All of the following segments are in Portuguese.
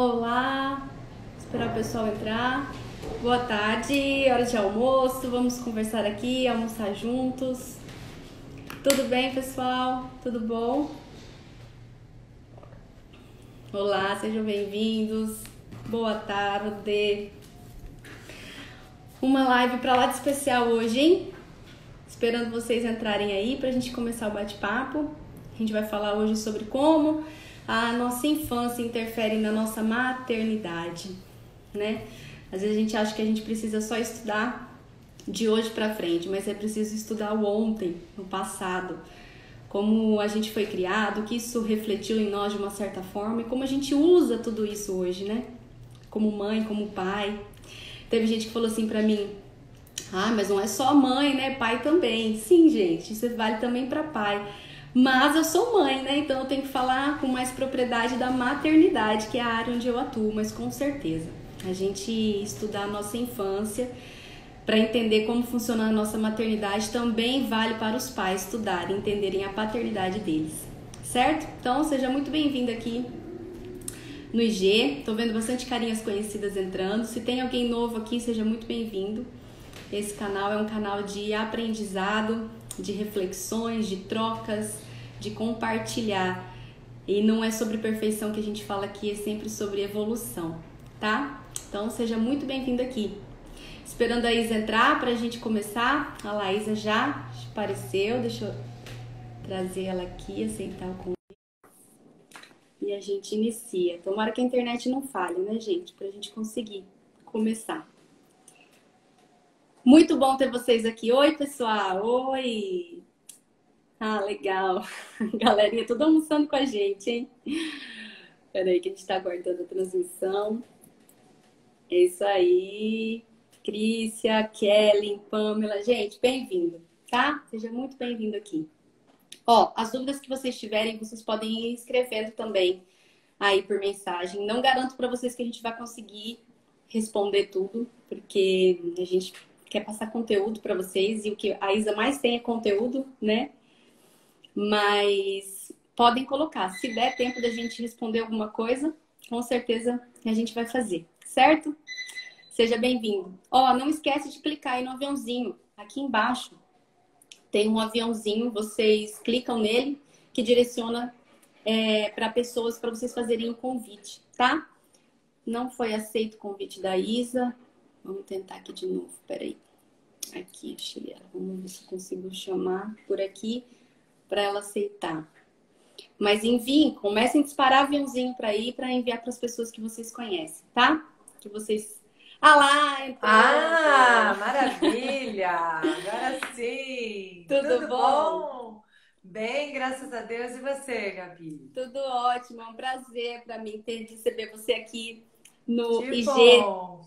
Olá, esperar o pessoal entrar. Boa tarde, hora de almoço. Vamos conversar aqui, almoçar juntos. Tudo bem, pessoal? Tudo bom? Olá, sejam bem-vindos. Boa tarde. Uma live pra lá de especial hoje, hein? Esperando vocês entrarem aí pra gente começar o bate-papo. A gente vai falar hoje sobre como a nossa infância interfere na nossa maternidade, né? Às vezes a gente acha que a gente precisa só estudar de hoje pra frente, mas é preciso estudar o ontem, no passado, como a gente foi criado, o que isso refletiu em nós de uma certa forma e como a gente usa tudo isso hoje, né? Como mãe, como pai. Teve gente que falou assim pra mim: ah, mas não é só mãe, né? Pai também. Sim, gente, isso vale também pra pai. Mas eu sou mãe, né? Então eu tenho que falar com mais propriedade da maternidade, que é a área onde eu atuo, mas com certeza. A gente estudar a nossa infância para entender como funciona a nossa maternidade também vale para os pais estudarem, entenderem a paternidade deles, certo? Então seja muito bem-vindo aqui no IG. Tô vendo bastante carinhas conhecidas entrando. Se tem alguém novo aqui, seja muito bem-vindo. Esse canal é um canal de aprendizado, de reflexões, de trocas, de compartilhar. E não é sobre perfeição que a gente fala aqui, é sempre sobre evolução, tá? Então seja muito bem-vindo aqui. Esperando a Isa entrar pra gente começar. A Laísa já apareceu, deixa eu trazer ela aqui, aceitar o convite. E a gente inicia. Tomara que a internet não falhe, né, gente? Pra gente conseguir começar. Muito bom ter vocês aqui. Oi, pessoal. Oi. Ah, legal. Galerinha, tudo almoçando com a gente, hein? Peraí que a gente tá aguardando a transmissão. É isso aí. Crícia, Kelly, Pamela. Gente, bem-vindo, tá? Seja muito bem-vindo aqui. Ó, as dúvidas que vocês tiverem, vocês podem ir escrevendo também aí por mensagem. Não garanto para vocês que a gente vai conseguir responder tudo, porque a gente quer passar conteúdo para vocês e o que a Isa mais tem é conteúdo, né? Mas podem colocar. Se der tempo da gente responder alguma coisa, com certeza a gente vai fazer, certo? Seja bem-vindo. Ó, não esquece de clicar aí no aviãozinho. Aqui embaixo tem um aviãozinho, vocês clicam nele que direciona para pessoas, para vocês fazerem um convite, tá? Não foi aceito o convite da Isa. Vamos tentar aqui de novo, peraí. Aqui, achei ela. Vamos ver se eu consigo chamar por aqui para ela aceitar. Mas enviem, comecem a disparar aviãozinho para ir, para enviar para as pessoas que vocês conhecem, tá? Que vocês... Ah lá, entrou! Ah, maravilha! Agora sim! Tudo Tudo bom? bom? Bem, graças a Deus. E você, Gabi? Tudo ótimo, é um prazer para mim ter receber você aqui no Que IG bom!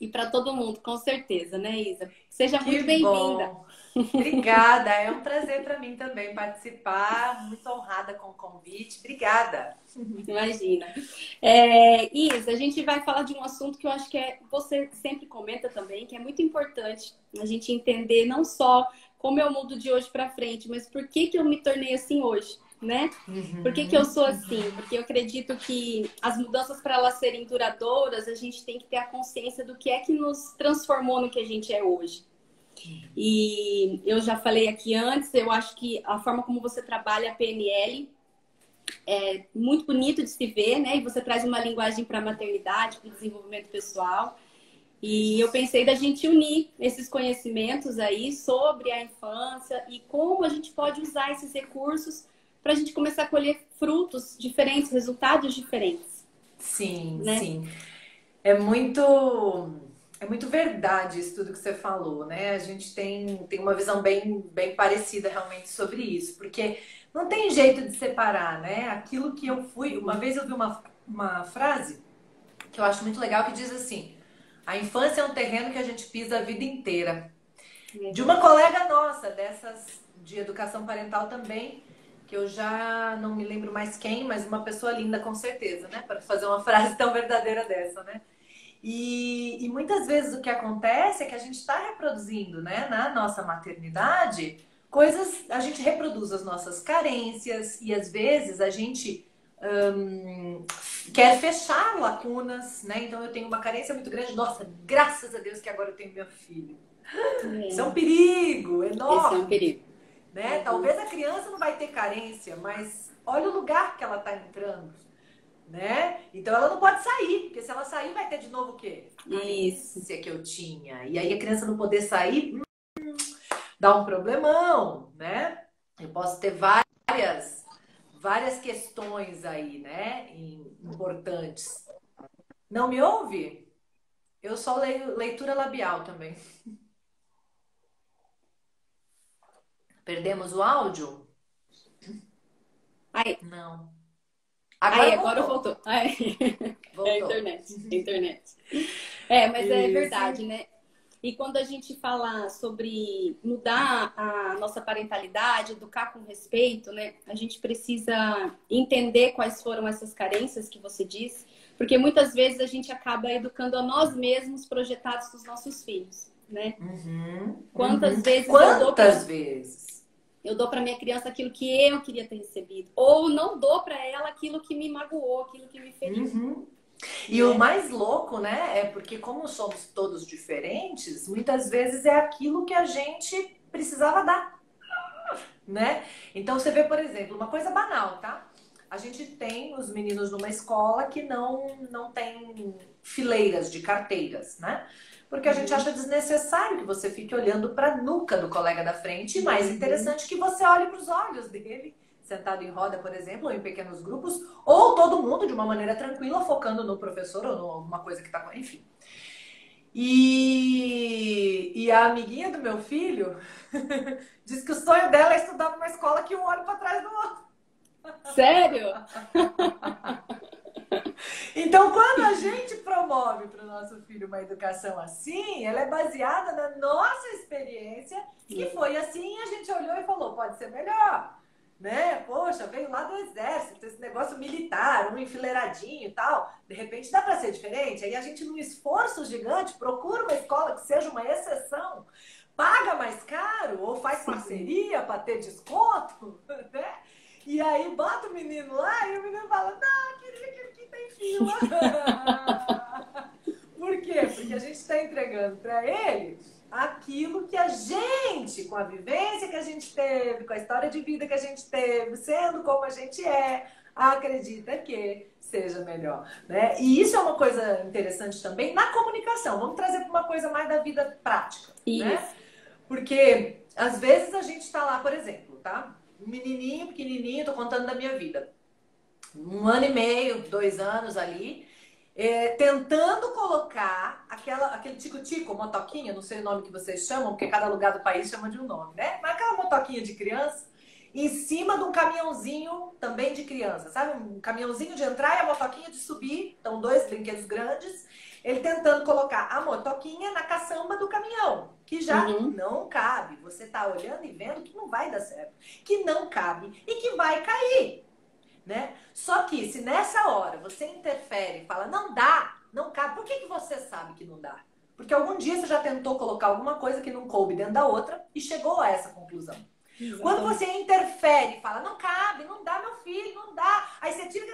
e para todo mundo, com certeza, né, Isa? Seja Que muito bem-vinda. bom! Obrigada, é um prazer para mim também participar. Muito honrada com o convite. Obrigada. Imagina. Isa, a gente vai falar de um assunto que eu acho que você sempre comenta também, que é muito importante a gente entender não só como eu mudo de hoje para frente, mas por que que eu me tornei assim hoje, né? Por que que eu sou assim? Porque eu acredito que as mudanças, para elas serem duradouras, a gente tem que ter a consciência do que é que nos transformou no que a gente é hoje. E eu já falei aqui antes, eu acho que a forma como você trabalha a PNL é muito bonito de se ver, né? E você traz uma linguagem para a maternidade, para o desenvolvimento pessoal. E eu pensei da gente unir esses conhecimentos aí sobre a infância e como a gente pode usar esses recursos para a gente começar a colher frutos diferentes, resultados diferentes, Sim, né? sim. É muito, é muito verdade isso tudo que você falou, né? A gente tem uma visão bem parecida realmente sobre isso, porque não tem jeito de separar, né? Aquilo que eu fui. Uma vez eu vi uma frase que eu acho muito legal que diz assim: a infância é um terreno que a gente pisa a vida inteira. De uma colega nossa, dessas de educação parental também, que eu já não me lembro mais quem, mas uma pessoa linda com certeza, né? Para fazer uma frase tão verdadeira dessa, né? E muitas vezes o que acontece é que a gente está reproduzindo, né, na nossa maternidade, coisas, a gente reproduz as nossas carências e às vezes a gente quer fechar lacunas, né? Então eu tenho uma carência muito grande. Nossa, graças a Deus que agora eu tenho meu filho. Isso é um perigo Esse é um enorme, perigo. né? Talvez a criança não vai ter carência, mas olha o lugar que ela está entrando, né? Então ela não pode sair, porque se ela sair vai ter de novo o quê? Isso. Carência que eu tinha. E aí a criança não poder sair, dá um problemão, né? Eu posso ter várias questões aí, né? Importantes. Não me ouve? Eu só leio leitura labial também. Perdemos o áudio? Aí, Não. aí Agora agora voltou. voltou. Aí. É a Voltou. internet, é a internet. É, mas é Isso. verdade, né? E quando a gente fala sobre mudar a nossa parentalidade, educar com respeito, né? A gente precisa entender quais foram essas carências que você disse, porque muitas vezes a gente acaba educando a nós mesmos projetados dos nossos filhos, né? Uhum, Quantas uhum. vezes Quantas vezes? eu dou para minha criança aquilo que eu queria ter recebido, ou não dou para ela aquilo que me magoou, aquilo que me feriu, Uhum. E o né? mais louco, né, é porque como somos todos diferentes, muitas vezes é aquilo que a gente precisava dar, né? Então você vê, por exemplo, uma coisa banal, tá? A gente tem os meninos numa escola que não tem fileiras de carteiras, né? Porque a gente Uhum, acha desnecessário que você fique olhando para a nuca do colega da frente, e mais uhum. interessante que você olhe para os olhos dele, sentado em roda, por exemplo, ou em pequenos grupos, ou todo mundo de uma maneira tranquila, focando no professor ou em alguma coisa que está, enfim. E a amiguinha do meu filho diz que o sonho dela é estudar numa escola que um olha para trás do outro. Sério? Então, quando a gente promove para o nosso filho uma educação assim, ela é baseada na nossa experiência, que foi assim, a gente olhou e falou, pode ser melhor, né? Poxa, veio lá do exército, esse negócio militar, um enfileiradinho e tal, de repente dá para ser diferente. Aí a gente, num esforço gigante, procura uma escola que seja uma exceção, paga mais caro ou faz Sim. parceria para ter desconto, né? E aí bota o menino lá e o menino fala, não, queria que aqui tem fila. Por quê? Porque a gente está entregando para ele aquilo que a gente, com a vivência que a gente teve, com a história de vida que a gente teve, sendo como a gente é, acredita que seja melhor, né? E isso é uma coisa interessante também na comunicação. Vamos trazer para uma coisa mais da vida prática, né? Isso. Porque às vezes a gente está lá, por exemplo, tá? Um menininho, pequenininho, tô contando da minha vida. 1 ano e meio, 2 anos ali, tentando colocar aquele tico-tico, motoquinha, não sei o nome que vocês chamam, porque cada lugar do país chama de um nome, né? Mas aquela motoquinha de criança, em cima de um caminhãozinho também de criança, sabe? Um caminhãozinho de entrar e a motoquinha de subir, então 2 brinquedos grandes. Ele tentando colocar a motoquinha na caçamba do caminhão, que já Uhum. não cabe. Você tá olhando e vendo que não vai dar certo, que não cabe e que vai cair, né? Só que se nessa hora você interfere e fala, não dá, não cabe, por que você sabe que não dá? Porque algum dia você já tentou colocar alguma coisa que não coube dentro da outra e chegou a essa conclusão. Quando você Exatamente. interfere e fala, não cabe, não dá, meu filho, não dá, aí você tira e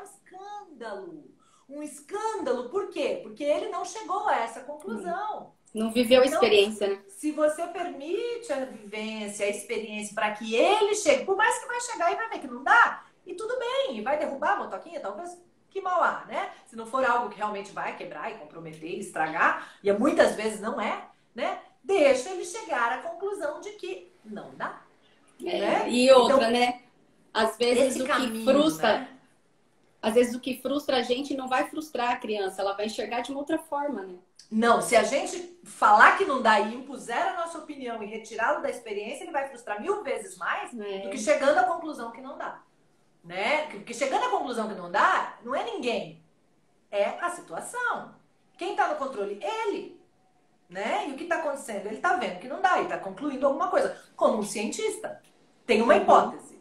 um escândalo. Um escândalo, por quê? Porque ele não chegou a essa conclusão. Não viveu a Então, experiência, né? se você permite a vivência, a experiência para que ele chegue, por mais que vai chegar e vai ver que não dá, e tudo bem, e vai derrubar a motoquinha, talvez que mal há, né? Se não for algo que realmente vai quebrar e comprometer e estragar, e muitas vezes não é, né? Deixa ele chegar à conclusão de que não dá, É, né? e outra, Então, né? Às vezes esse o que caminho, frustra, né? às vezes o que frustra a gente não vai frustrar a criança, ela vai enxergar de uma outra forma, né? Não, se a gente falar que não dá e impuser a nossa opinião e retirá-lo da experiência, ele vai frustrar 1000 vezes mais do que É, chegando à conclusão que não dá, né? Porque chegando à conclusão que não dá, não é ninguém, é a situação. Quem está no controle? Ele, né? E o que está acontecendo? Ele está vendo que não dá e está concluindo alguma coisa. Como um cientista, tem uma uhum, hipótese.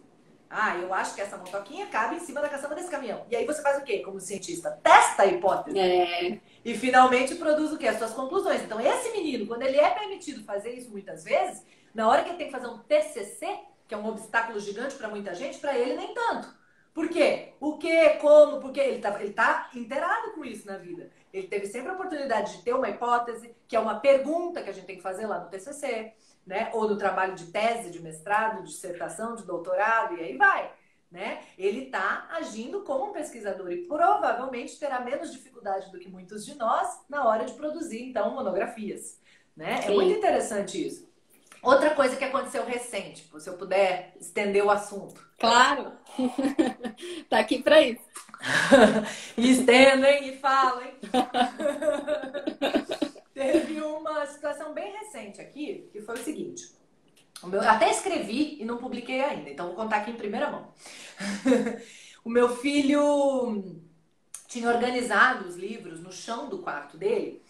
Ah, eu acho que essa motoquinha cabe em cima da caçamba desse caminhão. E aí você faz o quê como cientista? Testa a hipótese. é, E finalmente produz o quê? As suas conclusões. Então, esse menino, quando ele é permitido fazer isso muitas vezes, na hora que ele tem que fazer um TCC, que é um obstáculo gigante para muita gente, para ele nem tanto. Por quê? o que, como, porque ele tá inteirado com isso na vida. Ele teve sempre a oportunidade de ter uma hipótese, que é uma pergunta que a gente tem que fazer lá no TCC, né? Ou no trabalho de tese, de mestrado, de dissertação, de doutorado, e aí vai. Né? Ele está agindo como um pesquisador e provavelmente terá menos dificuldade do que muitos de nós na hora de produzir, então, monografias. Né? É muito interessante isso. Outra coisa que aconteceu recente, se eu puder estender o assunto. Claro! Tá aqui para isso. E estendem e falem. Teve uma situação bem recente aqui, que foi o seguinte. Eu até escrevi e não publiquei ainda, então vou contar aqui em primeira mão. O meu filho tinha organizado os livros no chão do quarto dele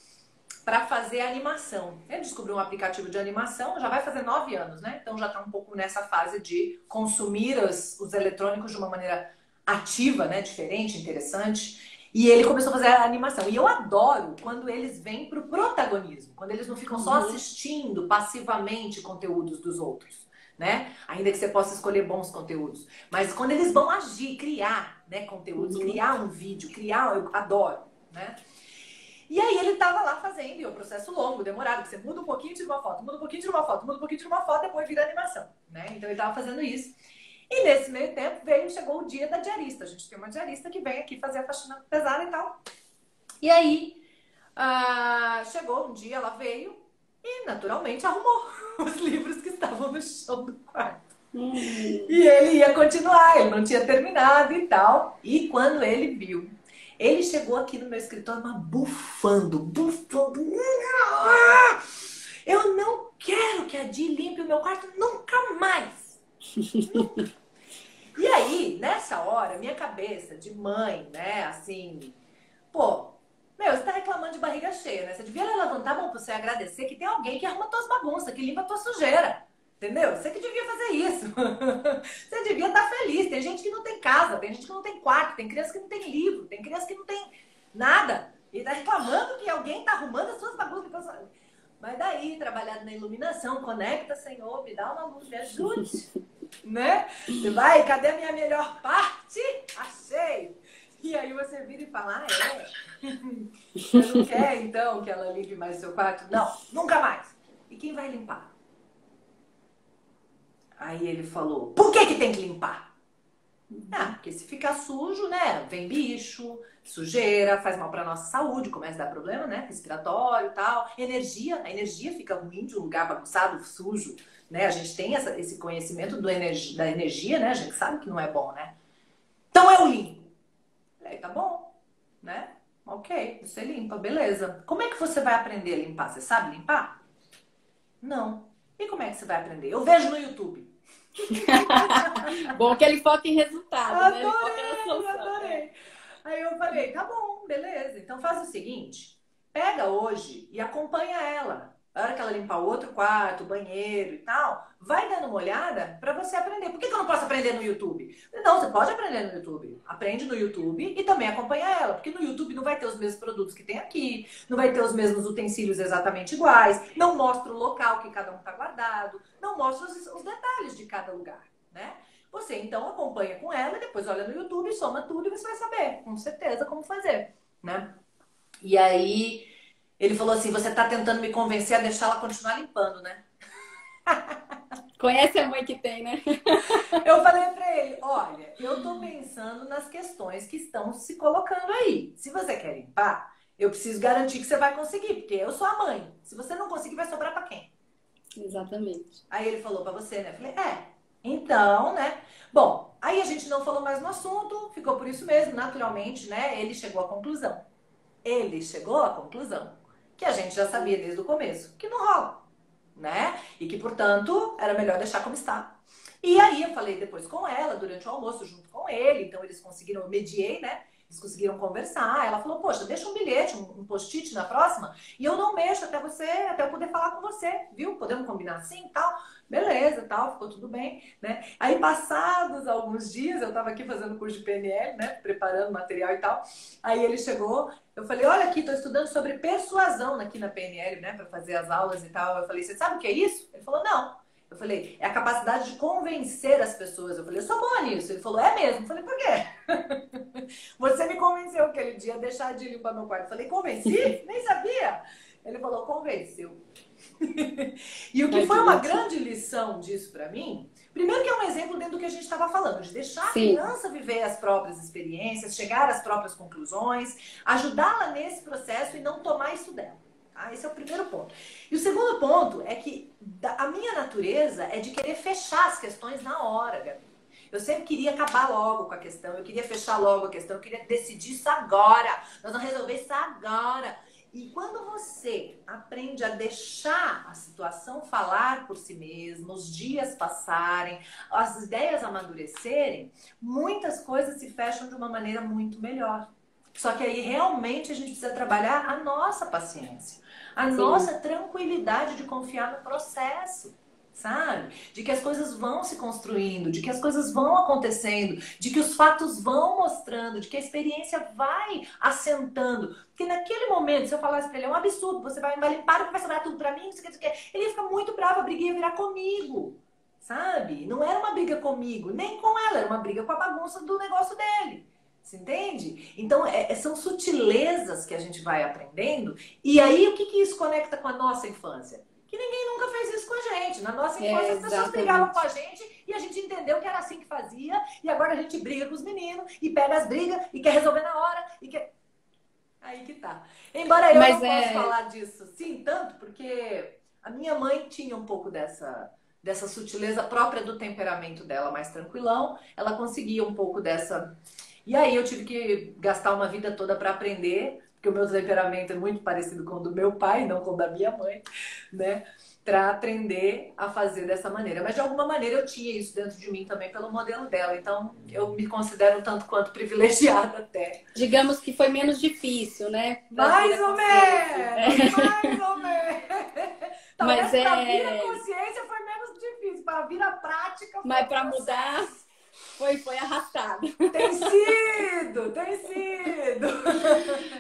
para fazer animação. Ele descobriu um aplicativo de animação, já vai fazer 9 anos, né? Então já está um pouco nessa fase de consumir os eletrônicos de uma maneira ativa, né? Diferente, interessante. E ele começou a fazer a animação. E eu adoro quando eles vêm pro protagonismo, quando eles não ficam só assistindo passivamente conteúdos dos outros, né? Ainda que você possa escolher bons conteúdos. Mas quando eles vão agir, criar, né, conteúdos, criar um vídeo, eu adoro, né? E aí ele tava lá fazendo, e é um processo longo, demorado, que você muda um pouquinho, tira uma foto, muda um pouquinho, tira uma foto, muda um pouquinho, tira uma foto, depois vira animação, né? Então ele tava fazendo isso. E nesse meio tempo chegou o dia da diarista. A gente tem uma diarista que vem aqui fazer a faxina pesada e tal. E aí, chegou um dia, ela veio e naturalmente arrumou os livros que estavam no chão do quarto. E ele ia continuar, ele não tinha terminado e tal. E quando ele viu, ele chegou aqui no meu escritório, mas bufando. Eu não quero que a Di limpe o meu quarto nunca mais. E aí, nessa hora, minha cabeça de mãe, né, assim, pô, meu, você tá reclamando de barriga cheia, né? Você devia levantar a mão pra você agradecer que tem alguém que arruma tuas bagunças, que limpa a tua sujeira, entendeu? Você que devia fazer isso. Você devia estar feliz. Tem gente que não tem casa, tem gente que não tem quarto, tem criança que não tem livro, tem criança que não tem nada. E tá reclamando que alguém tá arrumando as suas bagunças. Mas daí, trabalhado na iluminação, conecta, Senhor, me dá uma luz, me ajude. Né? Você vai, cadê a minha melhor parte? Achei! E aí você vira e fala, você não quer então que ela limpe mais o seu quarto? Não, nunca mais. E quem vai limpar? Aí ele falou, por que tem que limpar? Porque se ficar sujo, né, vem bicho, sujeira, faz mal pra nossa saúde, começa a dar problema, né, respiratório e tal. A energia fica ruim de um lugar bagunçado, sujo. Né? A gente tem esse conhecimento da energia, né? A gente sabe que não é bom, né? Então eu limpo. Aí tá bom, né? Ok, você limpa, beleza. Como é que você vai aprender a limpar? Você sabe limpar? Não. E como é que você vai aprender? Eu vejo no YouTube. Bom que ele foca em resultado, Adorei, né? Ele foca na solução. Adorei. Aí eu falei, tá bom, beleza. Então faz o seguinte, pega hoje e acompanha ela. Na hora que ela limpar o outro quarto, o banheiro e tal, vai dando uma olhada pra você aprender. Por que eu não posso aprender no YouTube? Não, você pode aprender no YouTube. Aprende no YouTube e também acompanha ela. Porque no YouTube não vai ter os mesmos produtos que tem aqui, não vai ter os mesmos utensílios exatamente iguais, não mostra o local que cada um tá guardado, não mostra os detalhes de cada lugar, né? Você então acompanha com ela, depois olha no YouTube, soma tudo e você vai saber, com certeza, como fazer, né? E aí ele falou assim, você tá tentando me convencer a deixar ela continuar limpando, né? Conhece a mãe que tem, né? Eu falei pra ele, olha, eu tô pensando nas questões que estão se colocando aí. Se você quer limpar, eu preciso garantir que você vai conseguir, porque eu sou a mãe. Se você não conseguir, vai sobrar pra quem? Exatamente. Aí ele falou pra você, né? Eu falei, então, né? Bom, aí a gente não falou mais no assunto, ficou por isso mesmo, naturalmente, né? Ele chegou à conclusão que a gente já sabia desde o começo, que não rola, né? E que, portanto, era melhor deixar como está. E aí eu falei depois com ela, durante o almoço, junto com ele, então eles conseguiram, eu mediei, né? Eles conseguiram conversar. Ela falou, poxa, deixa um bilhete, um post-it na próxima, e eu não mexo até eu poder falar com você, viu? Podemos combinar assim e tal? Beleza, tal, ficou tudo bem, né? Aí, passados alguns dias, eu tava aqui fazendo curso de PNL, né? Preparando material e tal. Aí ele chegou, eu falei, olha aqui, tô estudando sobre persuasão aqui na PNL, né? Pra fazer as aulas e tal. Eu falei, você sabe o que é isso? Ele falou, não. Eu falei, é a capacidade de convencer as pessoas. Eu falei, eu sou boa nisso. Ele falou, é mesmo? Eu falei, por quê? aquele dia a deixar de limpar meu quarto. Falei, convenci? Nem sabia. Ele falou, convenceu. E o que foi uma grande lição disso para mim, primeiro que é um exemplo dentro do que a gente estava falando, de deixar a criança viver as próprias experiências, chegar às próprias conclusões, ajudá-la nesse processo e não tomar isso dela. Tá? Esse é o primeiro ponto. E o segundo ponto é que a minha natureza é de querer fechar as questões na hora, Gabi. Eu sempre queria acabar logo com a questão, eu queria fechar logo a questão, eu queria decidir isso agora, nós vamos resolver isso agora. E quando você aprende a deixar a situação falar por si mesma, os dias passarem, as ideias amadurecerem, muitas coisas se fecham de uma maneira muito melhor. Só que aí realmente a gente precisa trabalhar a nossa paciência, a nossa tranquilidade de confiar no processo. Sabe? De que as coisas vão se construindo, de que as coisas vão acontecendo, de que os fatos vão mostrando, de que a experiência vai assentando. Porque naquele momento, se eu falasse pra ele, é um absurdo, você vai limpar, vai sobrar tudo pra mim, não sei o que, ele ia ficar muito bravo, a briga ia virar comigo, sabe? Não era uma briga comigo, nem com ela, era uma briga com a bagunça do negócio dele. Você entende? Então, são sutilezas que a gente vai aprendendo. E aí, o que isso conecta com a nossa infância? Que ninguém nunca fez isso com a gente. Na nossa infância, as pessoas brigavam com a gente e a gente entendeu que era assim que fazia. E agora a gente briga com os meninos e pega as brigas e quer resolver na hora. Aí que tá. Embora eu não possa falar disso sim tanto, porque a minha mãe tinha um pouco dessa sutileza própria do temperamento dela, mais tranquilão. Ela conseguia um pouco dessa... E aí eu tive que gastar uma vida toda para aprender, porque o meu temperamento é muito parecido com o do meu pai, não com o da minha mãe, né? Para aprender a fazer dessa maneira. Mas de alguma maneira eu tinha isso dentro de mim também pelo modelo dela. Então eu me considero um tanto quanto privilegiada até. Digamos que foi menos difícil, né? Mais ou menos! Mais ou menos! Talvez para vir a consciência foi menos difícil. Para vir a prática foi. Mas para mudar... Foi arrastado. Tem sido.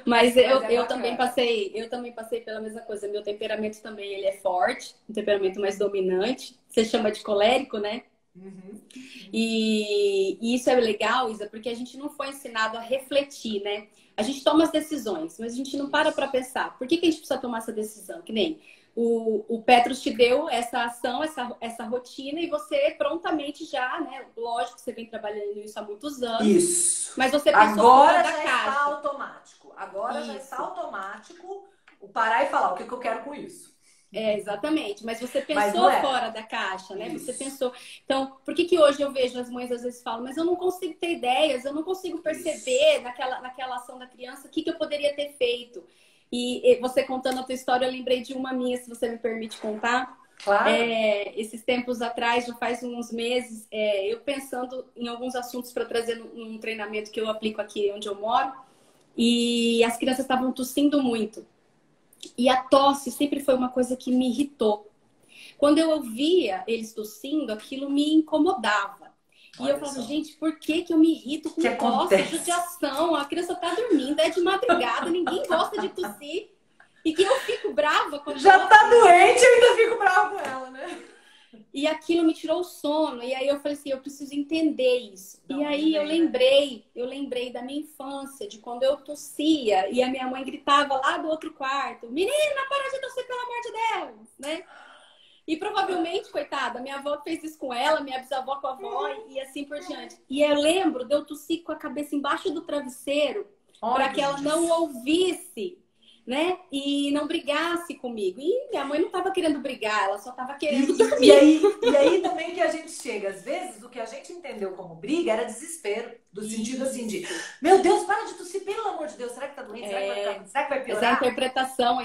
Mas eu também passei pela mesma coisa. Meu temperamento também, ele é forte, um temperamento mais dominante. Você chama de colérico, né? Uhum. E isso é legal, Isa, porque a gente não foi ensinado a refletir, né? A gente toma as decisões, mas a gente não para pensar. Por que a gente precisa tomar essa decisão? Que nem o Petros te deu essa ação, essa rotina, e você prontamente já, né? Lógico que você vem trabalhando isso há muitos anos. Isso. Mas você pensou agora fora da já caixa. Está automático. Agora já está automático o parar e falar o que eu quero com isso. Exatamente. Mas você pensou fora da caixa, né? Isso. Você pensou. Então, por que hoje eu vejo as mães às vezes falam, mas eu não consigo ter ideias, eu não consigo perceber naquela ação da criança o que eu poderia ter feito. E você contando a tua história, eu lembrei de uma minha, se você me permite contar. Claro. Esses tempos atrás, já faz uns meses, eu pensando em alguns assuntos para trazer num treinamento que eu aplico aqui onde eu moro. E as crianças estavam tossindo muito. E a tosse sempre foi uma coisa que me irritou. Quando eu ouvia eles tossindo, aquilo me incomodava. E eu falava, gente, por que eu me irrito com tosse, judiação? A criança tá dormindo, é de madrugada, ninguém gosta de tossir. E que eu fico brava quando... Já tá doente, eu ainda fico brava com ela, né? E aquilo me tirou o sono. E aí eu falei assim, eu preciso entender isso. E aí eu lembrei da minha infância, de quando eu tossia e a minha mãe gritava lá do outro quarto, menina, para de tossir, pelo amor de Deus, né? E provavelmente, coitada, minha avó fez isso com ela, minha bisavó com a avó e assim por diante. E eu lembro de eu tossir com a cabeça embaixo do travesseiro para que ela não ouvisse, né? E não brigasse comigo. E minha mãe não estava querendo brigar, ela só estava querendo dormir. E aí também que a gente chega, às vezes, o que a gente entendeu como briga era desespero. Do sentido assim de, meu Deus, para de tossir, pelo amor de Deus, será que tá doente? Será que vai piorar? Essa é a interpretação,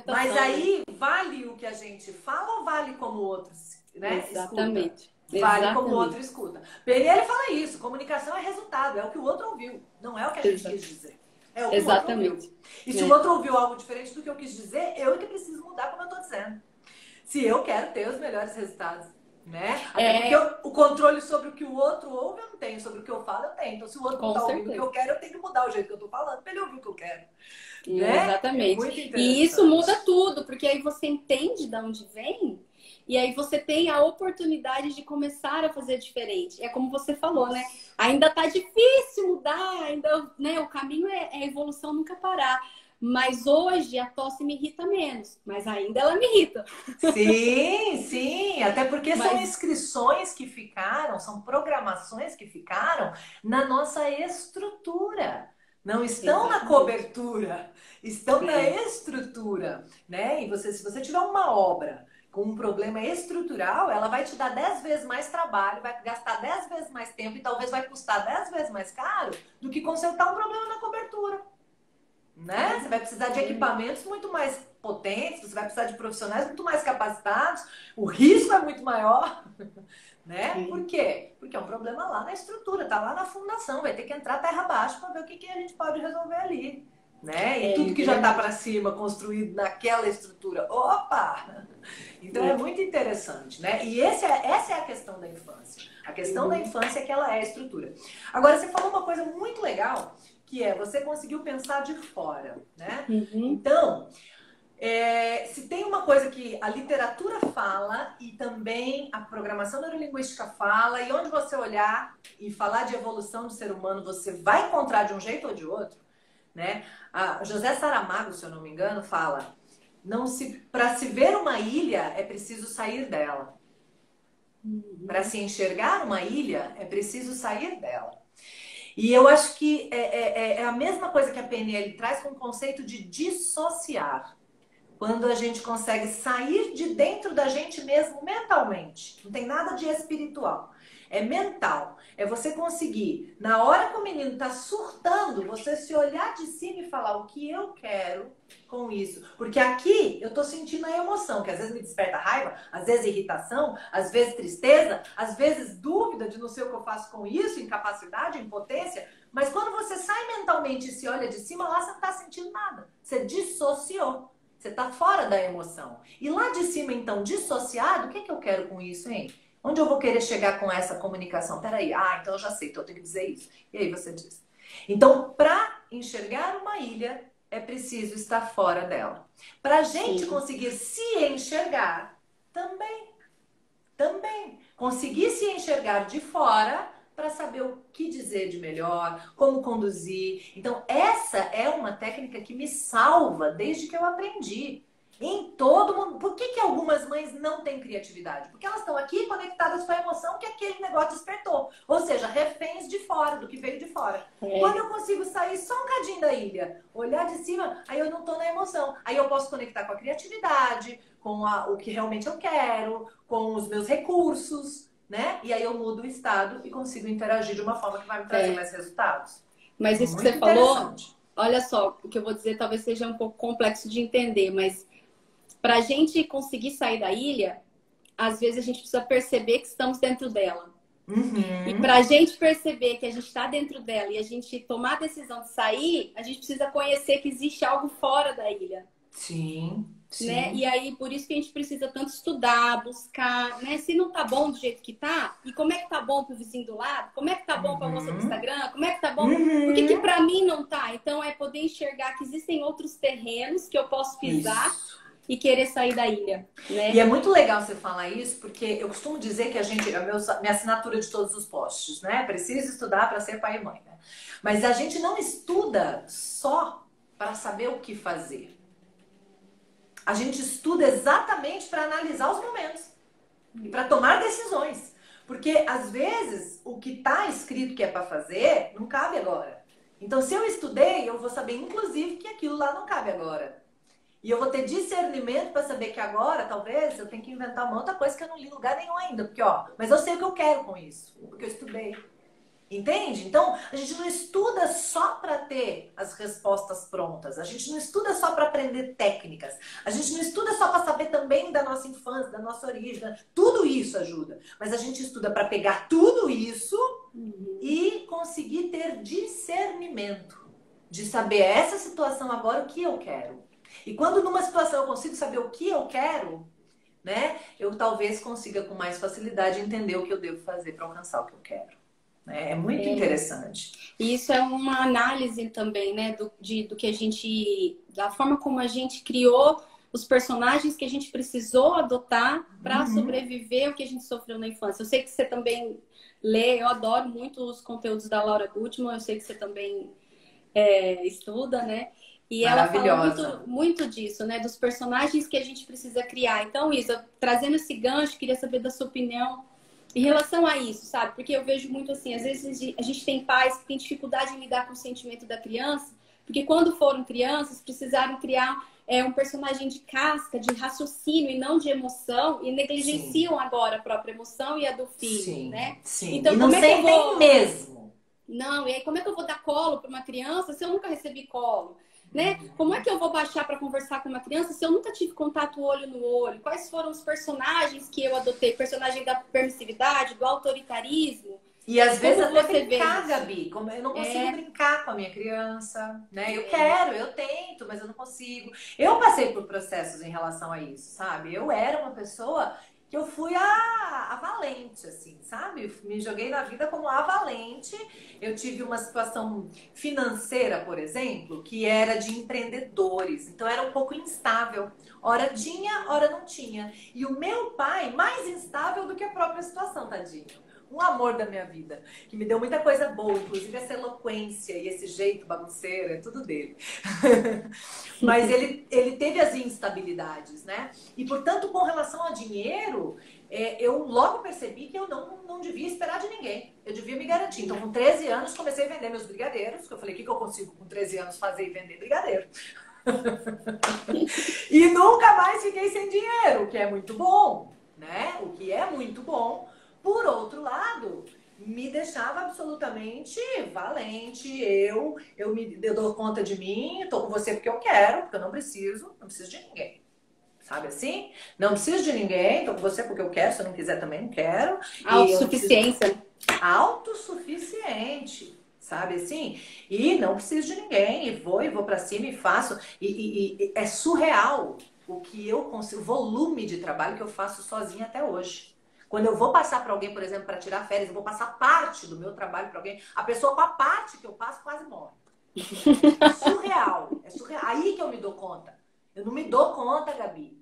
Mas aí, vale o que a gente fala ou vale como o outro, né? Exatamente. Escuta? Vale como o outro escuta. Ele fala isso, comunicação é resultado, é o que o outro ouviu, não é o que a gente quis dizer. É o que o outro ouviu. E se o outro ouviu algo diferente do que eu quis dizer, eu que preciso mudar como eu tô dizendo. Se eu quero ter os melhores resultados. Né? Até porque o controle sobre o que o outro ouve eu não tenho, sobre o que eu falo eu tenho. Então se o outro não tá ouvindo o que eu quero, eu tenho que mudar o jeito que eu tô falando para ele ouvir o que eu quero. Né? Exatamente. E isso muda tudo, porque aí você entende de onde vem e aí você tem a oportunidade de começar a fazer diferente. É como você falou, né? Ainda tá difícil mudar, ainda né, o caminho é a evolução nunca parar. Mas hoje a tosse me irrita menos, mas ainda ela me irrita. Sim, sim, até porque são Mas inscrições que ficaram, são programações que ficaram na nossa estrutura. Não estão na exatamente. cobertura, estão na É. estrutura, né? E você, se você tiver uma obra com um problema estrutural, ela vai te dar 10 vezes mais trabalho, vai gastar 10 vezes mais tempo e talvez vai custar 10 vezes mais caro do que consertar um problema na cobertura. Né? Você vai precisar de É verdade. equipamentos muito mais potentes, você vai precisar de profissionais muito mais capacitados, o risco é muito maior, né? É. Por quê? Porque é um problema lá na estrutura, tá lá na fundação, vai ter que entrar terra abaixo para ver o que, que a gente pode resolver ali, né? E tudo É que já está verdade. para cima construído naquela estrutura, opa! Então é É. muito interessante, né? E essa é a questão da infância. A questão da Uhum. infância é que ela é a estrutura. Agora, você falou uma coisa muito legal, que é você conseguiu pensar de fora, né? Uhum. Então, se tem uma coisa que a literatura fala e também a programação neurolinguística fala, e onde você olhar e falar de evolução do ser humano, você vai encontrar de um jeito ou de outro, né? A José Saramago, se eu não me engano, fala: não se, para se ver uma ilha é preciso sair dela. Para Uhum. se enxergar uma ilha é preciso sair dela. E eu acho que é a mesma coisa que a PNL traz com o conceito de dissociar. Quando a gente consegue sair de dentro da gente mesmo mentalmente. Não tem nada de espiritual. É mental. É você conseguir, na hora que o menino está surtando, você se olhar de cima e falar o que eu quero com isso. Porque aqui eu estou sentindo a emoção, que às vezes me desperta raiva, às vezes irritação, às vezes tristeza, às vezes dúvida de não sei o que eu faço com isso, incapacidade, impotência. Mas quando você sai mentalmente e se olha de cima, lá você não está sentindo nada. Você dissociou. Você está fora da emoção. E lá de cima, então, dissociado, o que, que eu quero com isso, hein? Onde eu vou querer chegar com essa comunicação? Peraí, então eu já sei, então eu tenho que dizer isso. E aí você diz. Então, para enxergar uma ilha, é preciso estar fora dela. Para a gente Sim. conseguir se enxergar, também. Conseguir se enxergar de fora para saber o que dizer de melhor, como conduzir. Então, essa é uma técnica que me salva desde que eu aprendi. Em todo mundo. Por que, que algumas mães não têm criatividade? Porque elas estão aqui conectadas com a emoção que aquele negócio despertou. Ou seja, reféns de fora, do que veio de fora. Quando É. eu consigo sair só um cadinho da ilha, olhar de cima, aí eu não estou na emoção. Aí eu posso conectar com a criatividade, com o que realmente eu quero, com os meus recursos, né? E aí eu mudo o estado e consigo interagir de uma forma que vai me trazer É. mais resultados. Mas isso que Muito você falou, interessante. olha só, o que eu vou dizer talvez seja um pouco complexo de entender, mas para a gente conseguir sair da ilha, às vezes a gente precisa perceber que estamos dentro dela. E para a Uhum. gente perceber que a gente está dentro dela e a gente tomar a decisão de sair, a gente precisa conhecer que existe algo fora da ilha. Sim, Né? E sim. aí, por isso que a gente precisa tanto estudar, buscar, né? Se não tá bom do jeito que tá, e como é que tá bom pro vizinho do lado? Como é que tá bom pra moça do Uhum. Instagram? Como é que tá bom? Por que que Uhum. pra mim não tá? Então, é poder enxergar que existem outros terrenos que eu posso pisar Isso. e querer sair da ilha, E né? é muito legal você falar isso, porque eu costumo dizer que a gente, minha assinatura de todos os posts, né? Precisa estudar para ser pai e mãe, né? Mas a gente não estuda só para saber o que fazer. A gente estuda exatamente para analisar os momentos e para tomar decisões. Porque às vezes o que está escrito que é para fazer não cabe agora. Então, se eu estudei, eu vou saber, inclusive, que aquilo lá não cabe agora. E eu vou ter discernimento para saber que agora, talvez, eu tenho que inventar uma outra coisa que eu não li em lugar nenhum ainda. Porque, mas eu sei o que eu quero com isso, porque eu estudei. Entende? Então, a gente não estuda só para ter as respostas prontas. A gente não estuda só para aprender técnicas. A gente não estuda só para saber também da nossa infância, da nossa origem. Tudo isso ajuda. Mas a gente estuda para pegar tudo isso Uhum. e conseguir ter discernimento de saber essa situação agora o que eu quero. E quando numa situação eu consigo saber o que eu quero, né? Eu talvez consiga com mais facilidade entender o que eu devo fazer para alcançar o que eu quero. É muito É. interessante. E isso é uma análise também, né, do que a gente, da forma como a gente criou os personagens que a gente precisou adotar para Uhum. sobreviver ao que a gente sofreu na infância. Eu sei que você também lê, eu adoro muito os conteúdos da Laura Gutman, eu sei que você também estuda, né? E ela fala Maravilhosa. muito, muito disso, né? Dos personagens que a gente precisa criar. Então, Isa, trazendo esse gancho, queria saber da sua opinião em relação a isso, sabe? Porque eu vejo muito assim, às vezes a gente tem pais que têm dificuldade em lidar com o sentimento da criança, porque quando foram crianças, precisaram criar um personagem de casca, de raciocínio e não de emoção, e Sim, negligenciam agora a própria emoção e a do filho, sim, né? sim. E Então, não como é que eu sentem vou mesmo. não, e aí como é que eu vou dar colo para uma criança se eu nunca recebi colo? Né? Como é que eu vou baixar para conversar com uma criança se eu nunca tive contato olho no olho? Quais foram os personagens que eu adotei? Personagem da permissividade, do autoritarismo? E às vezes Como até você vê brincar, isso? Gabi. Como eu não consigo É, brincar com a minha criança, né? Eu é, quero, eu tento, mas eu não consigo. Eu passei por processos em relação a isso, sabe? Eu era uma pessoa que eu fui a valente, assim, sabe? Me joguei na vida como a valente. Eu tive uma situação financeira, por exemplo, que era de empreendedores. Então era um pouco instável. Ora tinha, ora não tinha. E o meu pai, mais instável do que a própria situação, tadinho, um amor da minha vida, que me deu muita coisa boa, inclusive essa eloquência e esse jeito bagunceiro, é tudo dele. Mas ele teve as instabilidades, né? E, portanto, com relação a dinheiro, eu logo percebi que eu não devia esperar de ninguém. Eu devia me garantir. Então, com 13 anos, comecei a vender meus brigadeiros, que eu falei, o que eu consigo com 13 anos fazer e vender brigadeiro? E nunca mais fiquei sem dinheiro, o que é muito bom, né? O que é muito bom. Por outro lado, me deixava absolutamente valente. Eu dou conta de mim, tô com você porque eu quero, porque eu não preciso de ninguém. Sabe assim? Não preciso de ninguém, tô com você porque eu quero, se eu não quiser também não quero. E eu não preciso autossuficiência. autossuficiente, sabe assim? E não preciso de ninguém, e vou para cima e faço. E é surreal o que eu consigo, o volume de trabalho que eu faço sozinha até hoje. Quando eu vou passar para alguém, por exemplo, para tirar férias, eu vou passar parte do meu trabalho para alguém, a pessoa com a parte que eu passo quase morre. É surreal, é surreal. Aí que eu me dou conta. Eu não me dou conta, Gabi.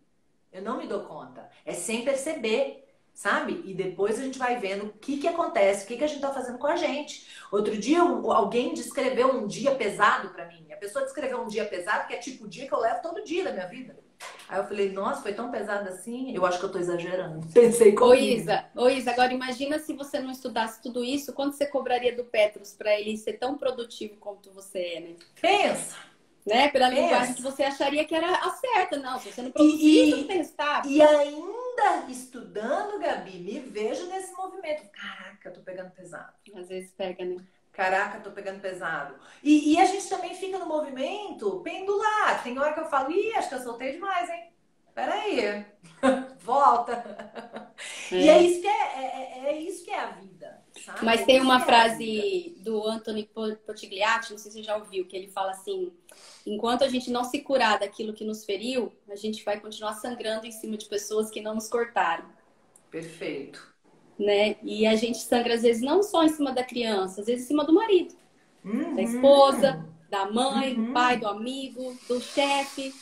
Eu não me dou conta. É sem perceber, sabe? E depois a gente vai vendo o que acontece, o que a gente tá fazendo com a gente. Outro dia alguém descreveu um dia pesado pra mim. A pessoa descreveu um dia pesado, que é tipo o dia que eu levo todo dia da minha vida. Aí eu falei, nossa, foi tão pesado assim? Eu acho que eu tô exagerando. Pensei comigo. Ô Isa, agora imagina se você não estudasse tudo isso, quanto você cobraria do Petros para ele ser tão produtivo quanto você é, né? Pensa, Né? Pela linguagem que pensa. você acharia que era a certa. Não, se você não produzir, você não E, tem resultado. e ainda estudando, Gabi, me vejo nesse movimento. Caraca, eu tô pegando pesado. Às vezes pega, né? Caraca, tô pegando pesado. E a gente também fica no movimento pendular. Tem hora que eu falo, ih, acho que eu soltei demais, hein? Peraí. Volta. E é É. isso que é isso que é a vida, sabe? Mas É tem isso que uma é a vida. frase do Anthony Portigliatti, não sei se você já ouviu, que ele fala assim: enquanto a gente não se curar daquilo que nos feriu, a gente vai continuar sangrando em cima de pessoas que não nos cortaram, Perfeito. né? E a gente sangra às vezes não só em cima da criança, às vezes em cima do marido, da esposa, Uhum. da mãe, do pai, Uhum. do amigo, do chefe.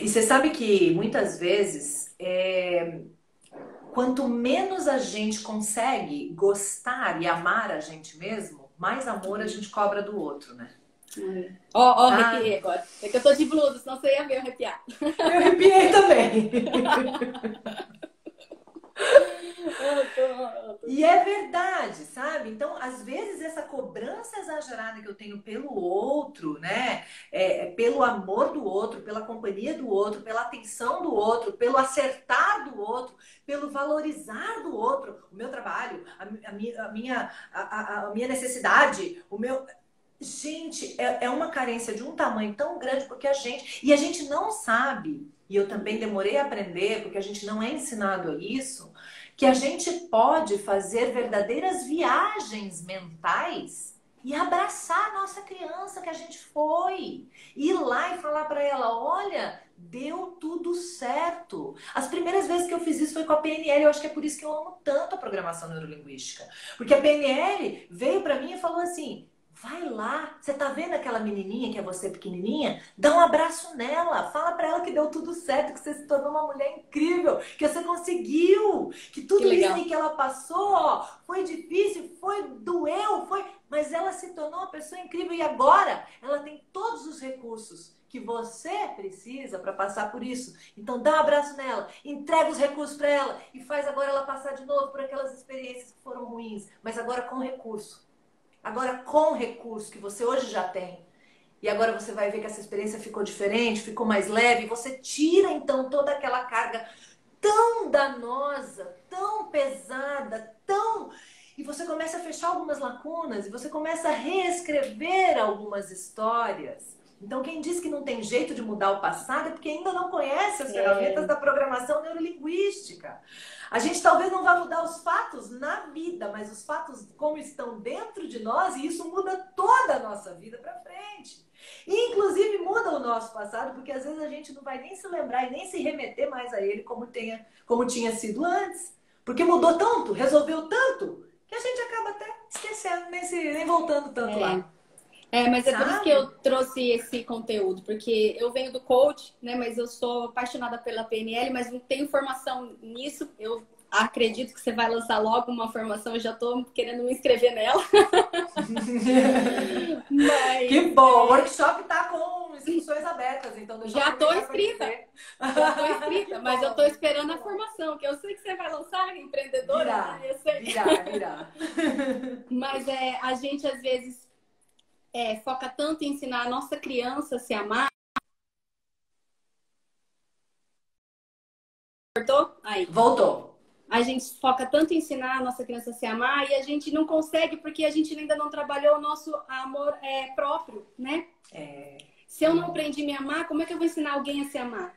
E você sabe que muitas vezes, quanto menos a gente consegue gostar e amar a gente mesmo, mais amor a gente cobra do outro, né? Ó, Ah, arrepiei agora. É que eu tô de blusa, senão você ia ver eu arrepiar. eu arrepiei também. E é verdade, sabe? Então, às vezes, essa cobrança exagerada que eu tenho pelo outro, né? Pelo amor do outro, pela companhia do outro, pela atenção do outro, pelo acertar do outro, pelo valorizar do outro, o meu trabalho, a minha necessidade, o meu. Gente, é uma carência de um tamanho tão grande porque a gente não sabe, e eu também demorei a aprender, porque a gente não é ensinado a isso, que a gente pode fazer verdadeiras viagens mentais e abraçar a nossa criança que a gente foi. Ir lá e falar para ela, olha, deu tudo certo. As primeiras vezes que eu fiz isso foi com a PNL, eu acho que é por isso que eu amo tanto a programação neurolinguística. Porque a PNL veio para mim e falou assim, Vai lá, você tá vendo aquela menininha que é você pequenininha? Dá um abraço nela, fala pra ela que deu tudo certo, que você se tornou uma mulher incrível, que você conseguiu, que Que tudo isso legal. aí que ela passou, ó, foi difícil, foi doeu, foi, mas ela se tornou uma pessoa incrível e agora ela tem todos os recursos que você precisa para passar por isso. Então dá um abraço nela, entrega os recursos para ela e faz agora ela passar de novo por aquelas experiências que foram ruins, mas agora com recurso. Agora, com o recurso que você hoje já tem, e agora você vai ver que essa experiência ficou diferente, ficou mais leve, você tira então toda aquela carga tão danosa, tão pesada, tão. E você começa a fechar algumas lacunas, e você começa a reescrever algumas histórias. Então, quem diz que não tem jeito de mudar o passado é porque ainda não conhece as ferramentas da programação neurolinguística. A gente talvez não vá mudar os fatos na vida, mas os fatos como estão dentro de nós, e isso muda toda a nossa vida para frente. E, inclusive, muda o nosso passado, porque às vezes a gente não vai nem se lembrar e nem se remeter mais a ele como tinha sido antes. Porque mudou tanto, resolveu tanto, que a gente acaba até esquecendo, nem voltando tanto lá. Mas é por isso que Sabe? eu trouxe esse conteúdo, porque eu venho do coach, né? Mas eu sou apaixonada pela PNL, mas não tenho formação nisso. Eu acredito que você vai lançar logo uma formação, eu já tô querendo me inscrever nela. Que Mas bom! O workshop tá com inscrições abertas, então deixa eu já tô aproveitar para inscrita. dizer. Já tô inscrita, Que mas eu bom, tô esperando que a bom. formação, que eu sei que você vai lançar, empreendedora, né? Virá, Eu sei. virá. Mas a gente às vezes foca tanto em ensinar a nossa criança a se amar. Cortou? Aí. Voltou. A gente foca tanto em ensinar a nossa criança a se amar e a gente não consegue porque a gente ainda não trabalhou o nosso amor próprio, né? Se eu não aprendi a me amar, como é que eu vou ensinar alguém a se amar?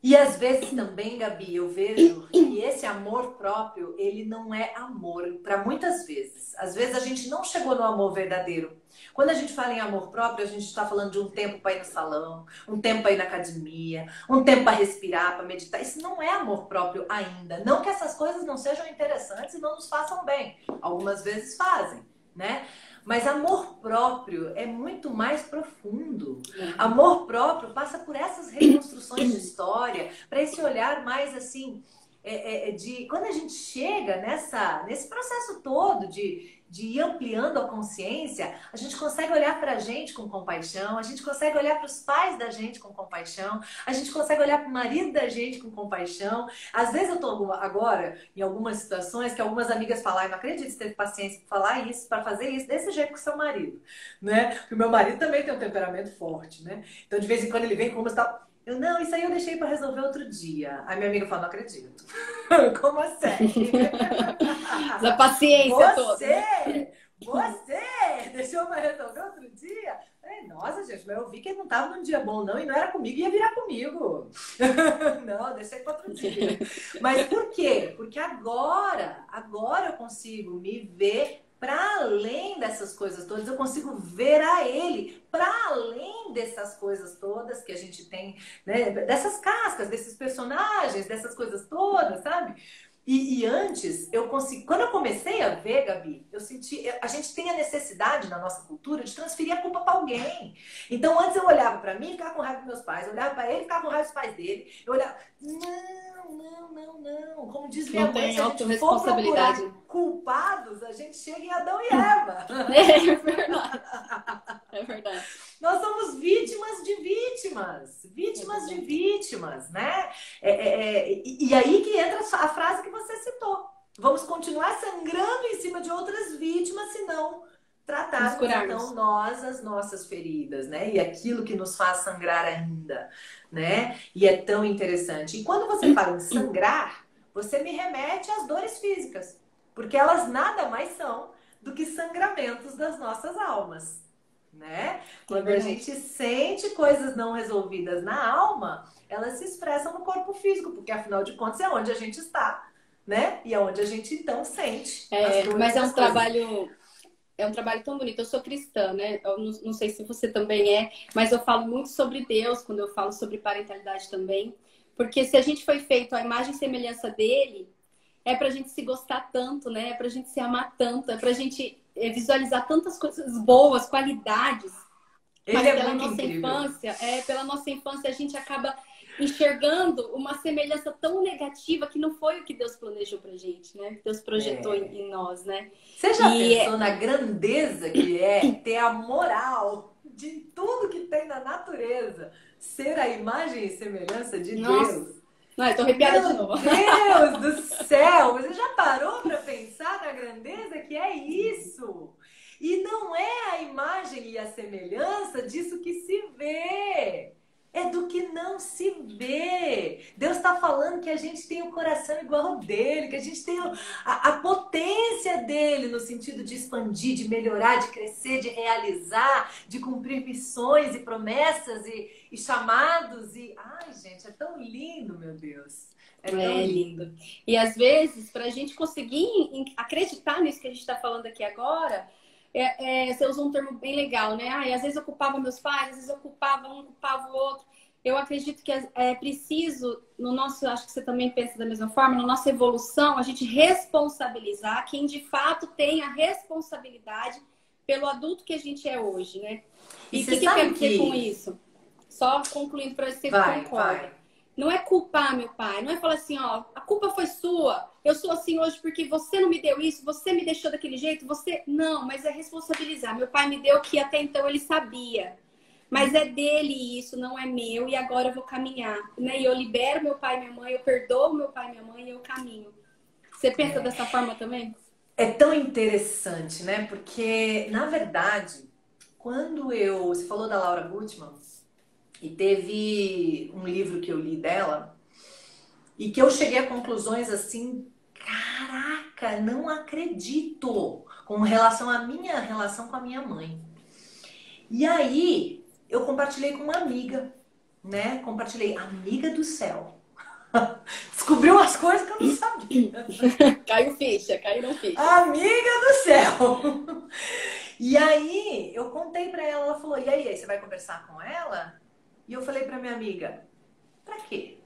E às vezes também, Gabi, eu vejo que esse amor próprio, ele não é amor, para muitas vezes. Às vezes a gente não chegou no amor verdadeiro. Quando a gente fala em amor próprio, a gente está falando de um tempo para ir no salão, um tempo para ir na academia, um tempo para respirar, para meditar. Isso não é amor próprio ainda. Não que essas coisas não sejam interessantes e não nos façam bem. Algumas vezes fazem, né? Mas amor próprio é muito mais profundo. Amor próprio passa por essas reconstruções de história, para esse olhar mais assim, de quando a gente chega nesse processo todo de ir ampliando a consciência, a gente consegue olhar para a gente com compaixão, a gente consegue olhar para os pais da gente com compaixão, a gente consegue olhar para o marido da gente com compaixão. Às vezes eu estou agora em algumas situações que algumas amigas falam, não acredito que você teve paciência para falar isso, para fazer isso desse jeito com o seu marido, né? Porque o meu marido também tem um temperamento forte, né? Então de vez em quando ele vem com umas tal. Não, isso aí eu deixei para resolver outro dia. Aí minha amiga fala, não acredito. Como assim? Essa paciência toda, né? Você deixou para resolver outro dia? Nossa, gente, mas eu vi que ele não estava num dia bom, não, e não era comigo, ia virar comigo. Não, deixei para outro dia. Mas por quê? Porque agora eu consigo me ver para além dessas coisas todas, eu consigo ver a ele para além dessas coisas todas que a gente tem, né? Dessas cascas, desses personagens, dessas coisas todas, sabe? E antes, eu consegui. Quando eu comecei a ver, Gabi, eu senti. A gente tem a necessidade na nossa cultura de transferir a culpa para alguém. Então, antes eu olhava para mim e ficava com raiva dos meus pais. Eu olhava para ele e ficava com raiva dos pais dele. Eu olhava. Não. Como diz minha Não mãe, tem se a gente for procurar autorresponsabilidade. culpados, a gente chega em Adão e Eva. É verdade. É verdade. Nós somos vítimas de vítimas. Vítimas de vítimas, né? E aí que entra a frase que você citou. Vamos continuar sangrando em cima de outras vítimas se não tratarmos, então, nós as nossas feridas, né? E aquilo que nos faz sangrar ainda, né? E é tão interessante. E quando você fala em sangrar, você me remete às dores físicas. Porque elas nada mais são do que sangramentos das nossas almas. Né? Quando a gente sente coisas não resolvidas na alma, elas se expressam no corpo físico, porque afinal de contas é onde a gente está, né? E é onde a gente então sente. Mas é um trabalho tão bonito. Eu sou cristã, né? Eu não sei se você também mas eu falo muito sobre Deus quando eu falo sobre parentalidade também, porque se a gente foi feito à imagem e semelhança dele, é pra gente se gostar tanto, né? É pra gente se amar tanto, é pra gente visualizar tantas coisas boas, qualidades, Ele mas é muito incrível. pela nossa infância, a gente acaba enxergando uma semelhança tão negativa que não foi o que Deus planejou pra gente, né? Que Deus projetou É. em nós, né? Você já E pensou na grandeza que é ter a moral de tudo que tem na natureza ser a imagem e semelhança de nossa, Deus? não, eu tô arrepiada de Meu novo. Deus do céu! Você já parou para pensar na grandeza que é isso? E não é a imagem e a semelhança disso que se vê. É do que não se vê. Deus está falando que a gente tem o coração igual ao dele, que a gente tem a potência dele no sentido de expandir, de melhorar, de crescer, de realizar, de cumprir missões e promessas e chamados. Ai, gente, é tão lindo, meu Deus. É tão É lindo. lindo. E às vezes, para a gente conseguir acreditar nisso que a gente está falando aqui agora, você usou um termo bem legal, né? Às vezes eu culpava meus pais, às vezes eu culpava um, culpava o outro. Eu acredito que é preciso, no nosso, acho que você também pensa da mesma forma, na nossa evolução, a gente responsabilizar quem de fato tem a responsabilidade pelo adulto que a gente é hoje, né? E E o você que eu quero sabe dizer com que. isso? Só concluindo para ver se você Vai, concorda. vai. Não é culpar meu pai, não é falar assim, ó, a culpa foi sua, eu sou assim hoje porque você não me deu isso, você me deixou daquele jeito, você. Não, mas é responsabilizar. Meu pai me deu o que até então ele sabia. Mas é dele isso, não é meu, e agora eu vou caminhar. Né? E eu libero meu pai e minha mãe, eu perdoo meu pai e minha mãe e eu caminho. Você pensa É, dessa forma também? é tão interessante, né? Porque, na verdade, quando eu. Você falou da Laura Gutman, e teve um livro que eu li dela, e que eu cheguei a conclusões assim, caraca, não acredito, com relação à minha relação com a minha mãe. E aí, eu compartilhei com uma amiga, né? Compartilhei, amiga do céu. Descobriu umas coisas que eu não sabia. Caiu ficha, caíram fichas. Amiga do céu! E aí, eu contei pra ela, ela falou, e aí, você vai conversar com ela? E eu falei pra minha amiga, pra quê?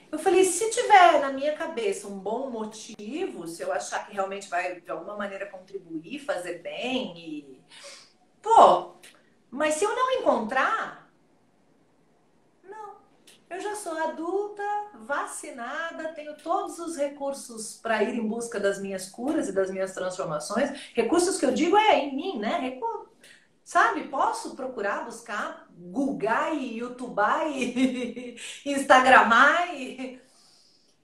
Eu falei, se tiver na minha cabeça um bom motivo, se eu achar que realmente vai de alguma maneira contribuir, fazer bem, pô, mas se eu não encontrar, não. Eu já sou adulta, vacinada, tenho todos os recursos para ir em busca das minhas curas e das minhas transformações. Recursos que eu digo é em mim, né? Sabe, posso procurar, buscar, googar e youtubar e instagramar e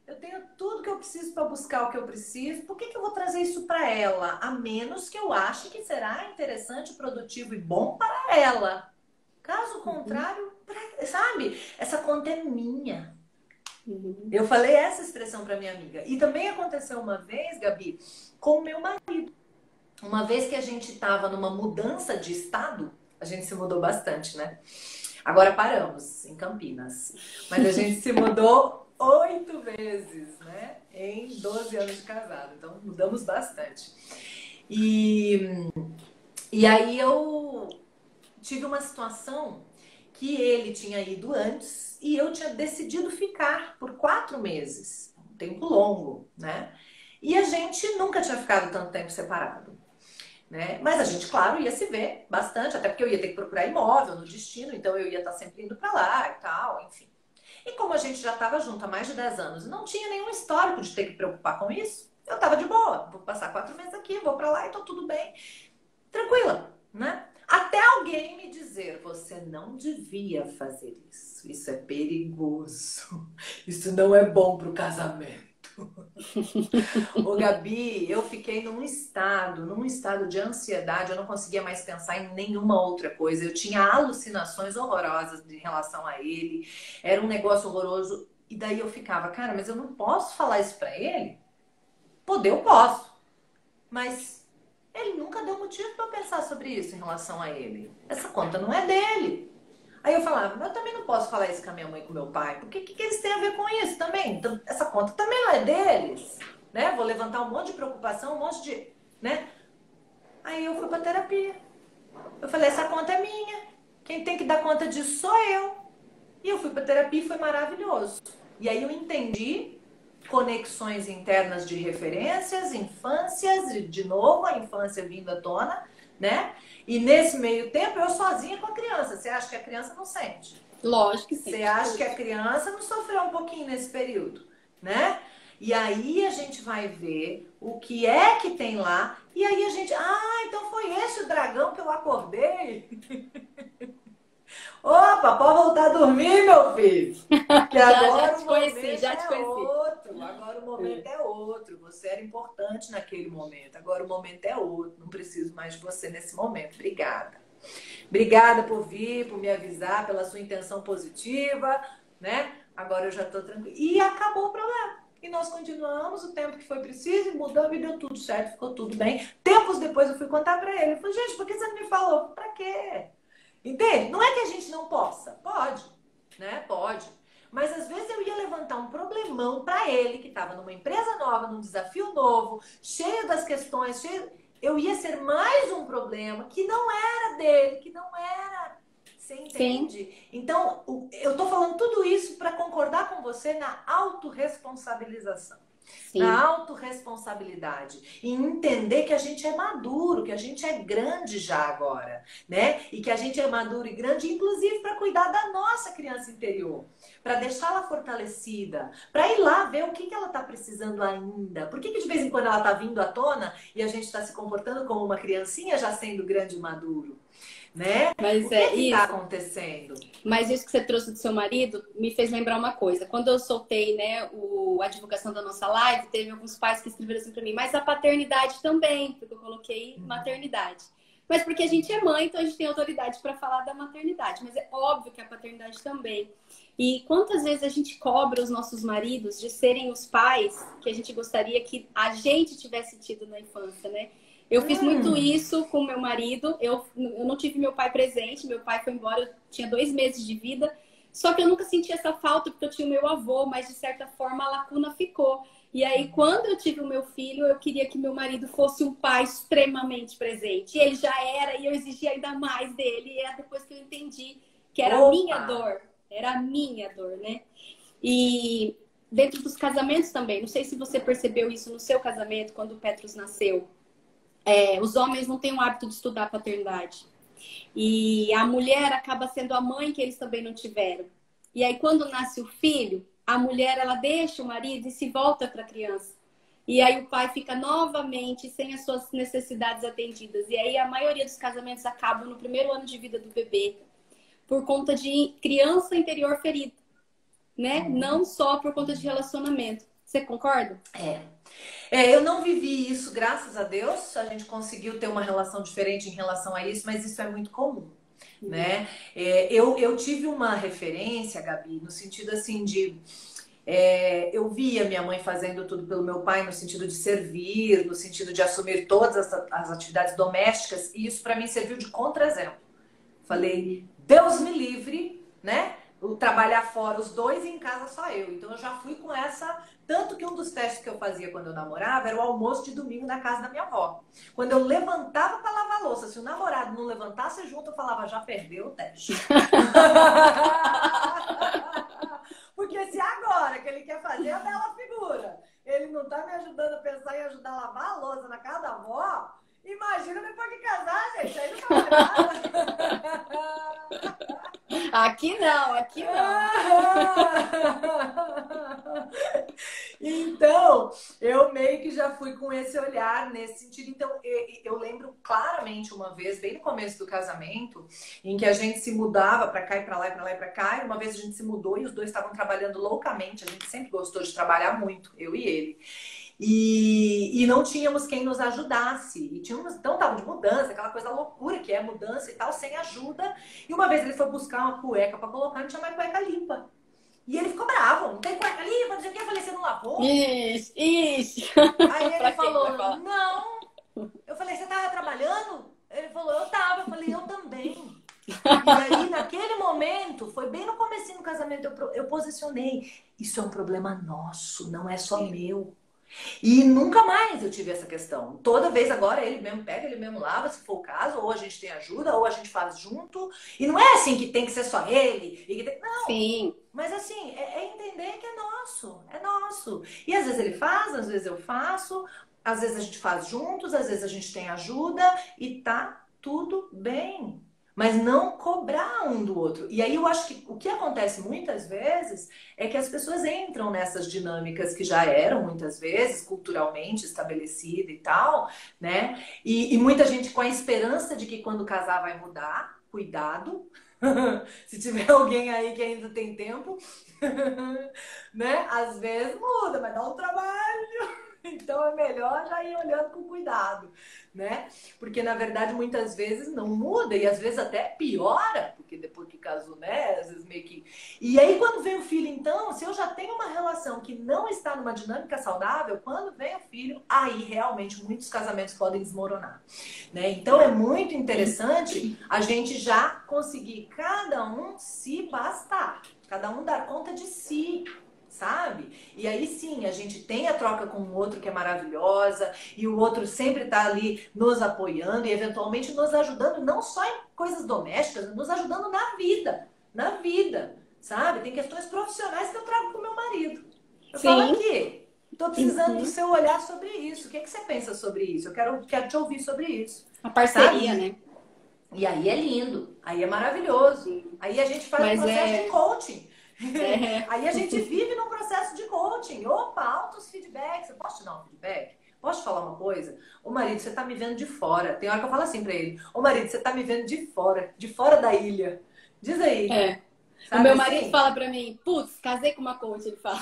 eu tenho tudo que eu preciso para buscar o que eu preciso. Por que eu vou trazer isso para ela? A menos que eu ache que será interessante, produtivo e bom para ela. Caso contrário, sabe? Essa conta é minha. Eu falei essa expressão para minha amiga. E também aconteceu uma vez, Gabi, com o meu marido. Uma vez que a gente estava numa mudança de estado, a gente se mudou bastante, né? Agora paramos em Campinas. Mas a gente se mudou 8 vezes, né? Em 12 anos de casado. Então mudamos bastante. E aí eu tive uma situação que ele tinha ido antes e eu tinha decidido ficar por 4 meses. Um tempo longo, né? E a gente nunca tinha ficado tanto tempo separado. Né? Mas a gente, claro, ia se ver bastante, até porque eu ia ter que procurar imóvel no destino, então eu ia estar sempre indo para lá e tal, enfim. E como a gente já estava junto há mais de 10 anos e não tinha nenhum histórico de ter que preocupar com isso, eu estava de boa. Vou passar 4 meses aqui, vou para lá e tô tudo bem. Tranquila, né? Até alguém me dizer, você não devia fazer isso. Isso é perigoso. Isso não é bom para o casamento. Ô Gabi, eu fiquei num estado de ansiedade, eu não conseguia mais pensar em nenhuma outra coisa. Eu tinha alucinações horrorosas em relação a ele, era um negócio horroroso. E daí eu ficava, cara, mas eu não posso falar isso pra ele? Poder eu posso, mas ele nunca deu motivo pra eu pensar sobre isso em relação a ele. Essa conta não é dele. Aí eu falava, mas eu também não posso falar isso com a minha mãe e com o meu pai, porque o que eles têm a ver com isso também? Então, essa conta também não é deles, né? Vou levantar um monte de preocupação, um monte de, né? Aí eu fui pra terapia. Eu falei, essa conta é minha. Quem tem que dar conta disso sou eu. E eu fui pra terapia e foi maravilhoso. E aí eu entendi conexões internas de referências, infâncias, de novo, a infância vindo à tona, né? E nesse meio tempo, eu sozinha com a criança. Você acha que a criança não sente? Lógico que Você sim. acha que a criança não sofreu um pouquinho nesse período, né? E aí a gente vai ver o que é que tem lá. E aí a gente, então foi esse o dragão que eu acordei? Opa, pode voltar a dormir, meu filho. Que agora o momento é outro. Agora o momento é outro. Você era importante naquele momento. Agora o momento é outro. Não preciso mais de você nesse momento. Obrigada. Obrigada por vir, por me avisar, pela sua intenção positiva, né? Agora eu já tô tranquila. E acabou o problema. E nós continuamos o tempo que foi preciso, e mudamos e deu tudo certo, ficou tudo bem. Tempos depois eu fui contar pra ele. Eu falei, gente, por que você não me falou? Pra quê? Entende? Não é que a gente não possa. Pode, né? Pode. Mas às vezes eu ia levantar um problemão pra ele, que estava numa empresa nova, num desafio novo, cheio das questões, eu ia ser mais um problema que não era dele, que não era. Você entende? Sim. Então, eu tô falando tudo isso para concordar com você na autorresponsabilização. Sim. Na autorresponsabilidade. E entender que a gente é maduro, que a gente é grande já agora, né? E que a gente é maduro e grande, inclusive, para cuidar da nossa criança interior. Para deixá-la fortalecida. Para ir lá ver o que ela está precisando ainda. Por que de vez em quando ela está vindo à tona e a gente está se comportando como uma criancinha já sendo grande e maduro? Né? Mas o que está acontecendo? Mas isso que você trouxe do seu marido me fez lembrar uma coisa. Quando eu soltei, né, a divulgação da nossa live, teve alguns pais que escreveram assim para mim, mas a paternidade também, porque eu coloquei maternidade. Mas porque a gente é mãe, então a gente tem autoridade para falar da maternidade. Mas é óbvio que a paternidade também. E quantas vezes a gente cobra os nossos maridos de serem os pais que a gente gostaria que a gente tivesse tido na infância, né? Eu fiz muito isso com meu marido. Eu não tive meu pai presente. Meu pai foi embora, eu tinha 2 meses de vida. Só que eu nunca senti essa falta porque eu tinha o meu avô, mas de certa forma a lacuna ficou. E aí, quando eu tive o meu filho, eu queria que meu marido fosse um pai extremamente presente. E ele já era, e eu exigia ainda mais dele. E é depois que eu entendi que era a minha dor. Era a minha dor, né? E dentro dos casamentos também. Não sei se você percebeu isso no seu casamento, quando o Petrus nasceu. Os homens não têm o hábito de estudar a paternidade. E a mulher acaba sendo a mãe que eles também não tiveram. E aí, quando nasce o filho, a mulher, ela deixa o marido e se volta para a criança. E aí o pai fica novamente sem as suas necessidades atendidas. E aí a maioria dos casamentos acabam no primeiro ano de vida do bebê. Por conta de criança interior ferida. Né? Não só por conta de relacionamento. Você concorda? Eu não vivi isso, graças a Deus. A gente conseguiu ter uma relação diferente em relação a isso, mas isso é muito comum, né? Eu tive uma referência, Gabi, no sentido assim de... eu via minha mãe fazendo tudo pelo meu pai, no sentido de servir, no sentido de assumir todas as atividades domésticas, e isso para mim serviu de contra-exemplo. Falei, Deus me livre, né? Trabalhar fora os dois e em casa só eu. Então eu já fui com essa... Tanto que um dos testes que eu fazia quando eu namorava era o almoço de domingo na casa da minha avó. Quando eu levantava para lavar a louça, se o namorado não levantasse junto, eu falava, já perdeu o teste. Porque se agora que ele quer fazer a bela figura, ele não tá me ajudando a pensar em ajudar a lavar a louça na casa da avó, imagina depois de casar, gente. Aí não faz nada. Aqui não, aqui não. Então, eu meio que já fui com esse olhar nesse sentido. Então, eu lembro claramente uma vez, bem no começo do casamento, em que a gente se mudava pra cá e pra lá e pra lá e pra cá. E uma vez a gente se mudou e os dois estavam trabalhando loucamente. A gente sempre gostou de trabalhar muito, eu e ele. E não tínhamos quem nos ajudasse. E tínhamos, então tava de mudança, aquela coisa loucura que é mudança e tal, sem ajuda. E uma vez ele foi buscar uma cueca pra colocar, não tinha mais cueca limpa. E ele ficou bravo, não tem cueca limpa, não sei o que. Eu falei, você não lavou? Isso. Aí ele falou, não. Eu falei, você tava trabalhando? Ele falou, eu tava. Eu falei, eu também. E aí, naquele momento, foi bem no comecinho do casamento, eu posicionei. Isso é um problema nosso, não é só meu. E nunca mais eu tive essa questão. Toda vez agora ele mesmo pega, ele mesmo lava, se for o caso, ou a gente tem ajuda, ou a gente faz junto. E não é assim que tem que ser só ele. Não. Sim. Mas assim, é entender que é nosso. faço. E às vezes ele faz, às vezes eu faço, às vezes a gente faz juntos, às vezes a gente tem ajuda e tá tudo bem. Mas não cobrar um do outro. E aí eu acho que o que acontece muitas vezes é que as pessoas entram nessas dinâmicas que já eram muitas vezes culturalmente estabelecida e tal, né? E muita gente com a esperança de que quando casar vai mudar. Cuidado. Se tiver alguém aí que ainda tem tempo, né? Às vezes muda, mas dá um trabalho. Então é melhor já ir olhando com cuidado, né? Porque na verdade muitas vezes não muda e às vezes até piora, porque depois que casou, né? Às vezes meio que. E aí quando vem o filho, então, se eu já tenho uma relação que não está numa dinâmica saudável, quando vem o filho, aí realmente muitos casamentos podem desmoronar, né? Então é muito interessante a gente já conseguir cada um se bastar, cada um dar conta de si. Sabe? E aí sim, a gente tem a troca com o outro que é maravilhosa e o outro sempre tá ali nos apoiando e eventualmente nos ajudando, não só em coisas domésticas, nos ajudando na vida, sabe? Tem questões profissionais que eu trago com meu marido. Eu falo aqui, tô precisando do seu olhar sobre isso. O que é que você pensa sobre isso? Eu quero te ouvir sobre isso. A parceria, sabe? né? E aí é lindo, aí é maravilhoso. Aí a gente faz um processo de coaching. Aí a gente vive num processo de coaching. Opa, altos feedbacks. Eu posso te dar um feedback? Posso te falar uma coisa? Ô marido, você tá me vendo de fora. Tem hora que eu falo assim pra ele. Ô marido, você tá me vendo de fora da ilha. Diz aí. O meu marido fala pra mim, putz, casei com uma coach, ele fala.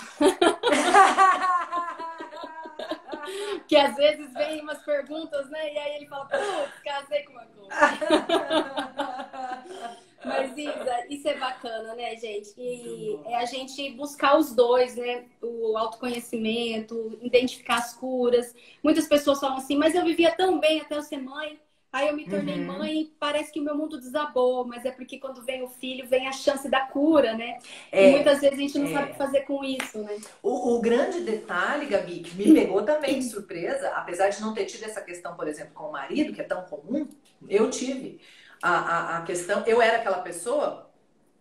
Que às vezes vem umas perguntas, né? E aí ele fala, putz, casei com uma coach. Mas Isa, isso é bacana, né, gente? E é a gente buscar os dois, né? O autoconhecimento, identificar as curas. Muitas pessoas falam assim, mas eu vivia tão bem até eu ser mãe. Aí eu me tornei mãe e parece que o meu mundo desabou. Mas é porque quando vem o filho, vem a chance da cura, né? E muitas vezes a gente não sabe o que fazer com isso, né? O grande detalhe, Gabi, que me pegou também de surpresa, apesar de não ter tido essa questão, por exemplo, com o marido, que é tão comum, eu tive. A questão, eu era aquela pessoa,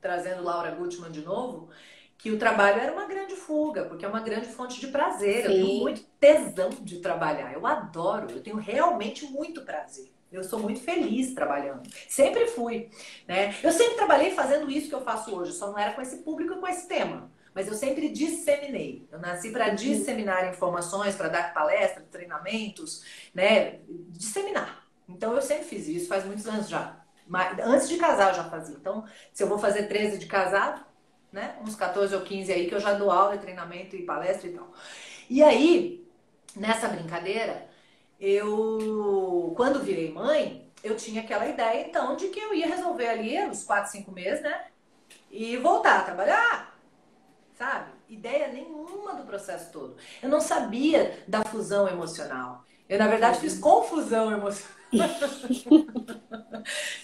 trazendo Laura Gutman de novo, que o trabalho era uma grande fuga, porque é uma grande fonte de prazer. Eu tenho muito tesão de trabalhar, eu adoro, eu tenho realmente muito prazer. Eu sou muito feliz trabalhando. Sempre fui, né? Eu sempre trabalhei fazendo isso que eu faço hoje, só não era com esse público e com esse tema. Mas eu sempre disseminei. Eu nasci para disseminar informações, para dar palestras, treinamentos, né? Disseminar. Então eu sempre fiz isso, faz muitos anos já. Mas antes de casar eu já fazia. Então, se eu vou fazer 13 de casado, né? Uns 14 ou 15 aí que eu já dou aula, treinamento e palestra e tal. E aí, nessa brincadeira, quando virei mãe, eu tinha aquela ideia, então, de que eu ia resolver ali uns 4, 5 meses, né? E voltar a trabalhar, sabe? Ideia nenhuma do processo todo. Eu não sabia da fusão emocional. Eu, na verdade, fiz confusão emocional.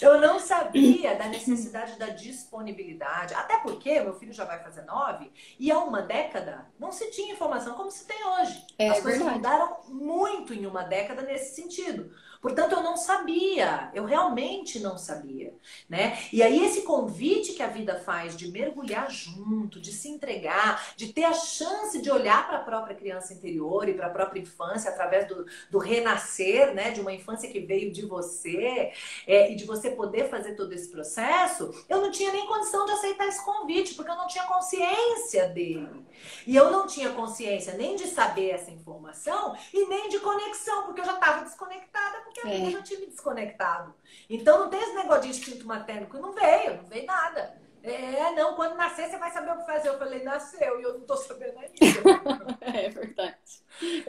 Eu não sabia da necessidade da disponibilidade. Até porque meu filho já vai fazer 9 e há uma década não se tinha informação como se tem hoje. As coisas mudaram muito em uma década nesse sentido. Portanto, eu não sabia. Eu realmente não sabia, né? E aí esse convite que a vida faz de mergulhar junto, de se entregar, de ter a chance de olhar para a própria criança interior e para a própria infância através do renascer, né? De uma infância que veio de você e de você poder fazer todo esse processo, eu não tinha nem condição de aceitar esse convite, porque eu não tinha consciência dele. E eu não tinha consciência nem de saber essa informação e nem de conexão, porque eu já estava desconectada, porque a minha já tinha me desconectado. Então não tem esse negócio de instinto materno, que não veio nada. Não, quando nascer você vai saber o que fazer. Eu falei, nasceu e eu não tô sabendo ainda. É verdade.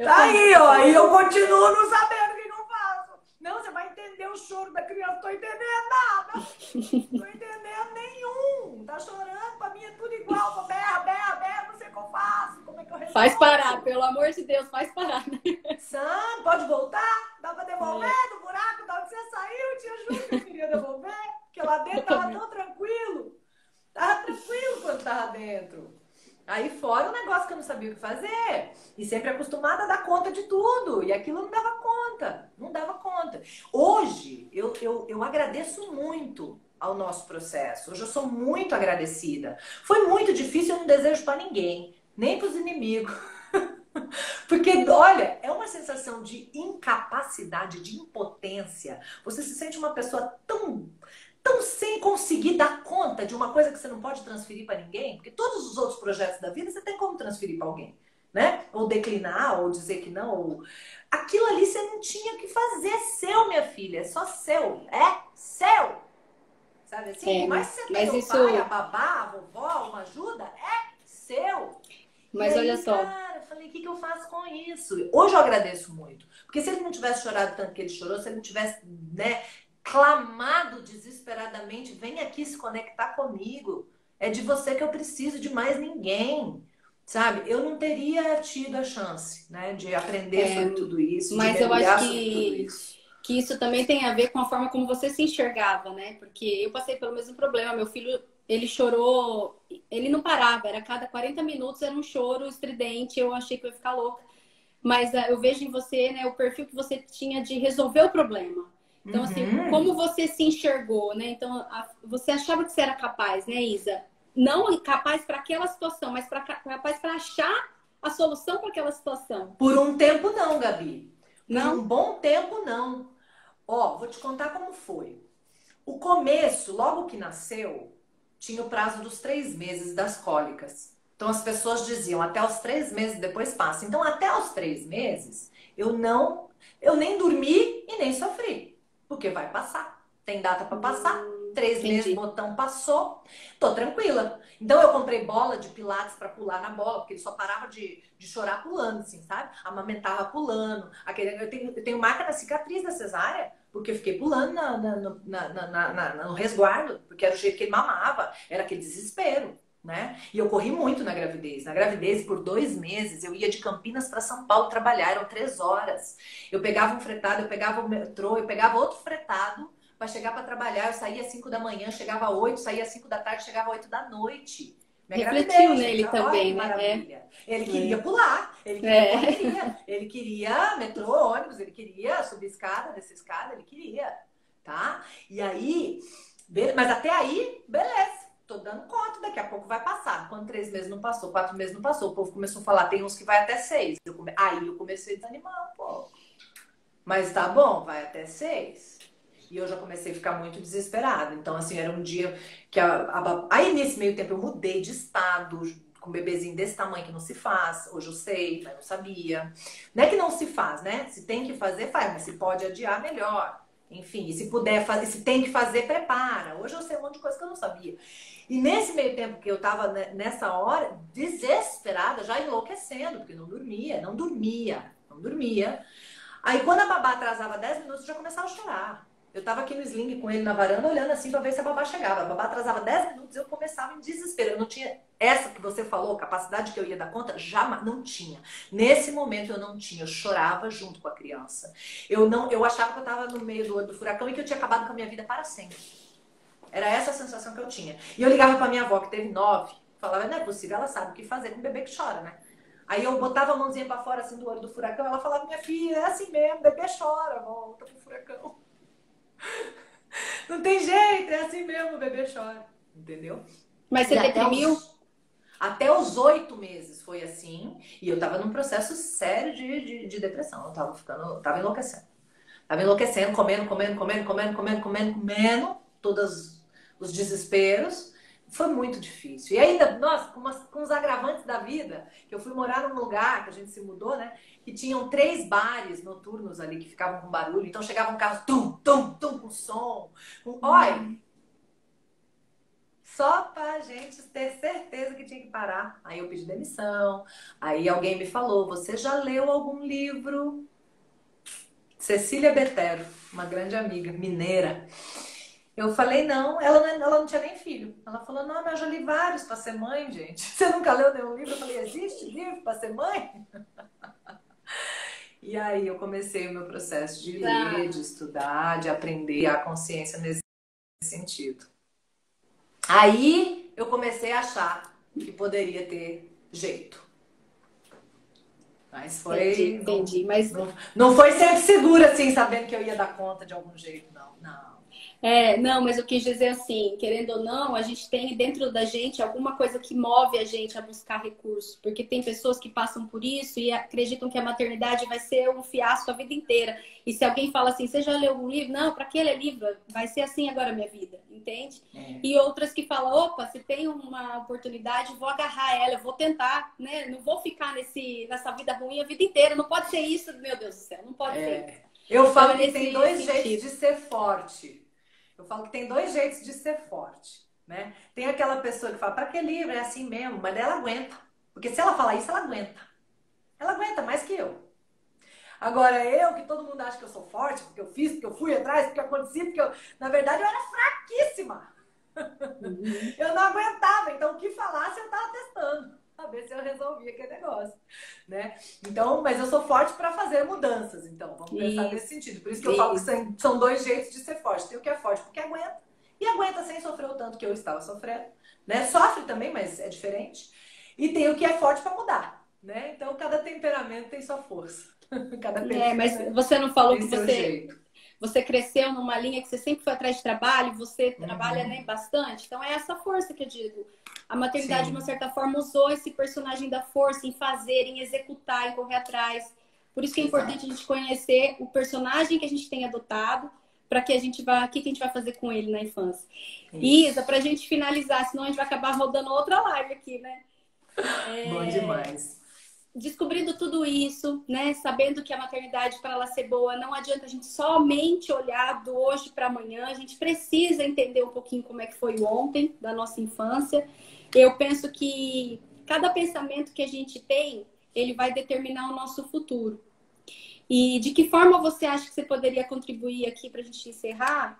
Tá aí, ó, e eu continuo não sabendo o que eu faço. Não, você vai entender o choro da criança. Não tô entendendo nada. Não tô entendendo nenhum. Tá chorando, pra mim é tudo igual. Berra, não sei o que eu faço. Como é que eu resolvo? Faz parar, pelo amor de Deus, faz parar. Sam, pode voltar? Dá pra devolver do buraco da onde você saiu? Eu te juro que eu queria devolver. Porque lá dentro tava tão tranquilo. Tava tranquilo quando tava dentro. Aí fora o negócio que eu não sabia o que fazer. E sempre acostumada a dar conta de tudo. E aquilo não dava conta. Não dava conta. Hoje, eu agradeço muito ao nosso processo. Hoje eu sou muito agradecida. Foi muito difícil, eu não desejo pra ninguém. Nem pros inimigos. Porque, olha, é uma sensação de incapacidade, de impotência. Você se sente uma pessoa tão sem conseguir dar conta de uma coisa que você não pode transferir para ninguém, porque todos os outros projetos da vida você tem como transferir para alguém, né? Ou declinar, ou dizer que não, ou... Aquilo ali você não tinha o que fazer, é seu, minha filha, é só seu, é seu. Sabe assim? Por mais que você mas tenha o pai, a isso, babá, a vovó, uma ajuda, é seu. E mas olha aí, só, cara, eu falei, o que que eu faço com isso? Hoje eu agradeço muito. Porque se ele não tivesse chorado tanto que ele chorou, se ele não tivesse, né, clamado desesperadamente, vem aqui se conectar comigo. É de você que eu preciso, de mais ninguém. Sabe? Eu não teria tido a chance, né, de aprender é, sobre tudo isso, de mas eu acho mergulhar sobre tudo isso. que isso também tem a ver com a forma como você se enxergava, né? Porque eu passei pelo mesmo problema. Meu filho, ele chorou, ele não parava, era cada 40 minutos era um choro estridente. Eu achei que eu ia ficar louca. Mas eu vejo em você, né, o perfil que você tinha de resolver o problema. Então, assim, como Uhum. você se enxergou, né? Então, você achava que você era capaz, né, Isa? Não capaz para aquela situação, mas capaz para achar a solução para aquela situação. Por um tempo não, Gabi. Por um Não? bom tempo não. Ó, vou te contar como foi. O começo, logo que nasceu, tinha o prazo dos 3 meses das cólicas. Então as pessoas diziam até os 3 meses depois passa. Então até os 3 meses eu nem dormi e nem sofri, porque vai passar. Tem data para passar. 3 meses, Entendi. botão passou, tô tranquila. Então eu comprei bola de pilates para pular na bola, porque ele só parava de chorar pulando, assim, sabe? Amamentava pulando. Eu tenho marca na cicatriz da cesárea, porque eu fiquei pulando no resguardo, porque era o jeito que ele mamava, era aquele desespero, né? E eu corri muito na gravidez. Na gravidez, por 2 meses, eu ia de Campinas para São Paulo trabalhar, eram 3 horas. Eu pegava um fretado, eu pegava o metrô, eu pegava outro fretado para chegar para trabalhar. Eu saía às 5 da manhã, chegava às 8, saía às 5 da tarde, chegava às 8 da noite. Minha Refletiu gravidez, gente, nele olha que também, né? maravilha. Ele queria É. pular, ele queria É. correria, ele queria metrô, ônibus, ele queria subir escada, descer escada, ele queria, tá? E aí, mas até aí, beleza. Tô dando conta, daqui a pouco vai passar. Quando 3 meses não passou, 4 meses não passou, o povo começou a falar, tem uns que vai até 6. Aí eu comecei a desanimar um pouco. Mas tá bom, vai até 6. E eu já comecei a ficar muito desesperada. Então, assim, era um dia que Aí, nesse meio tempo, eu mudei de estado, com um bebezinho desse tamanho que não se faz. Hoje eu sei, mas não sabia. Não é que não se faz, né? Se tem que fazer, faz. Mas se pode adiar, melhor. Enfim, e se puder fazer, se tem que fazer, prepara. Hoje eu sei um monte de coisa que eu não sabia. E nesse meio tempo que eu tava nessa hora, desesperada, já enlouquecendo, porque não dormia, não dormia, não dormia. Aí quando a babá atrasava 10 minutos, eu já começava a chorar. Eu tava aqui no sling com ele na varanda, olhando assim pra ver se a babá chegava. A babá atrasava 10 minutos, eu começava em desespero. Eu não tinha essa que você falou, capacidade que eu ia dar conta, jamais, não tinha. Nesse momento eu não tinha, eu chorava junto com a criança. Eu achava que eu tava no meio do olho do furacão e que eu tinha acabado com a minha vida para sempre. Era essa a sensação que eu tinha. E eu ligava pra minha avó, que teve 9, falava, não é possível, ela sabe o que fazer com um bebê que chora, né? Aí eu botava a mãozinha pra fora, assim, do olho do furacão, ela falava, minha filha, é assim mesmo, bebê chora, volta pro furacão. Não tem jeito, é assim mesmo, o bebê chora. Entendeu? Mas E você deprimiu? até os 8 meses foi assim, e eu tava num processo sério de depressão. Tava enlouquecendo. Tava enlouquecendo, comendo, todos os desesperos. Foi muito difícil. E ainda, nossa, com os agravantes da vida, que eu fui morar num lugar que a gente se mudou, né? Que tinham 3 bares noturnos ali que ficavam com barulho. Então chegavam carros tum, tum, tum, com som. Olha, só pra gente ter certeza que tinha que parar. Aí eu pedi demissão. Aí alguém me falou: Você já leu algum livro? Cecília Betero, uma grande amiga mineira. Eu falei, não, ela não tinha nem filho. Ela falou, não, mas eu já li vários para ser mãe, gente. Você nunca leu nenhum livro? Eu falei, existe livro para ser mãe? E aí eu comecei o meu processo de ler, Tá. de estudar, de aprender a consciência nesse sentido. Aí eu comecei a achar que poderia ter jeito. Mas Entendi, foi. Não, entendi. Mas não foi sempre segura, assim, sabendo que eu ia dar conta de algum jeito, não. Não. Não, mas eu quis dizer assim, querendo ou não, a gente tem dentro da gente alguma coisa que move a gente a buscar recurso, porque tem pessoas que passam por isso e acreditam que a maternidade vai ser um fiasco a vida inteira. E se alguém fala assim, você já leu algum livro? Não, para que ler livro? Vai ser assim agora a minha vida, entende? É. E outras que falam, opa, se tem uma oportunidade, vou agarrar ela, eu vou tentar, né? Não vou ficar nessa vida ruim a vida inteira. Não pode ser isso, meu Deus do céu, não pode ser isso. Eu Então falo é que tem nesse dois jeitos sentido. de ser forte. Eu falo que tem dois jeitos de ser forte, né? Tem aquela pessoa que fala, para que livro? É assim mesmo, mas ela aguenta. Porque se ela falar isso, ela aguenta. Ela aguenta mais que eu. Agora, eu, que todo mundo acha que eu sou forte, porque eu fiz, porque eu fui atrás, porque aconteci, porque eu... Na verdade, eu era fraquíssima. Uhum. Eu não aguentava. Então, o que falasse, eu estava testando. Pra ver se eu resolvia aquele negócio, né? Então, mas eu sou forte para fazer mudanças. Então, vamos pensar nesse Isso, sentido. Por isso que eu falo que isso. são dois jeitos de ser forte. Tem o que é forte porque aguenta. E aguenta sem sofrer o tanto que eu estava sofrendo, né? Sofre também, mas é diferente. E tem o que é forte para mudar, né? Então, cada temperamento tem sua força. Cada perfil, Mas né, você não falou tem que seu jeito. você cresceu numa linha que você sempre foi atrás de trabalho, você trabalha, né, Uhum. bastante. Então é essa força que eu digo. A maternidade, de uma Sim, certa forma, usou esse personagem da força em fazer, em executar, em correr atrás. Por isso que é importante a exato. gente conhecer o personagem que a gente tem adotado, para que a gente vá, o que a gente vai fazer com ele na infância. E Isa, Isso. para a gente finalizar, senão a gente vai acabar rodando outra live aqui, né? Bom demais. Descobrindo tudo isso, né, sabendo que a maternidade para ela ser boa, não adianta a gente somente olhar do hoje para amanhã, a gente precisa entender um pouquinho como é que foi o ontem da nossa infância. Eu penso que cada pensamento que a gente tem, ele vai determinar o nosso futuro. E de que forma você acha que você poderia contribuir aqui para a gente encerrar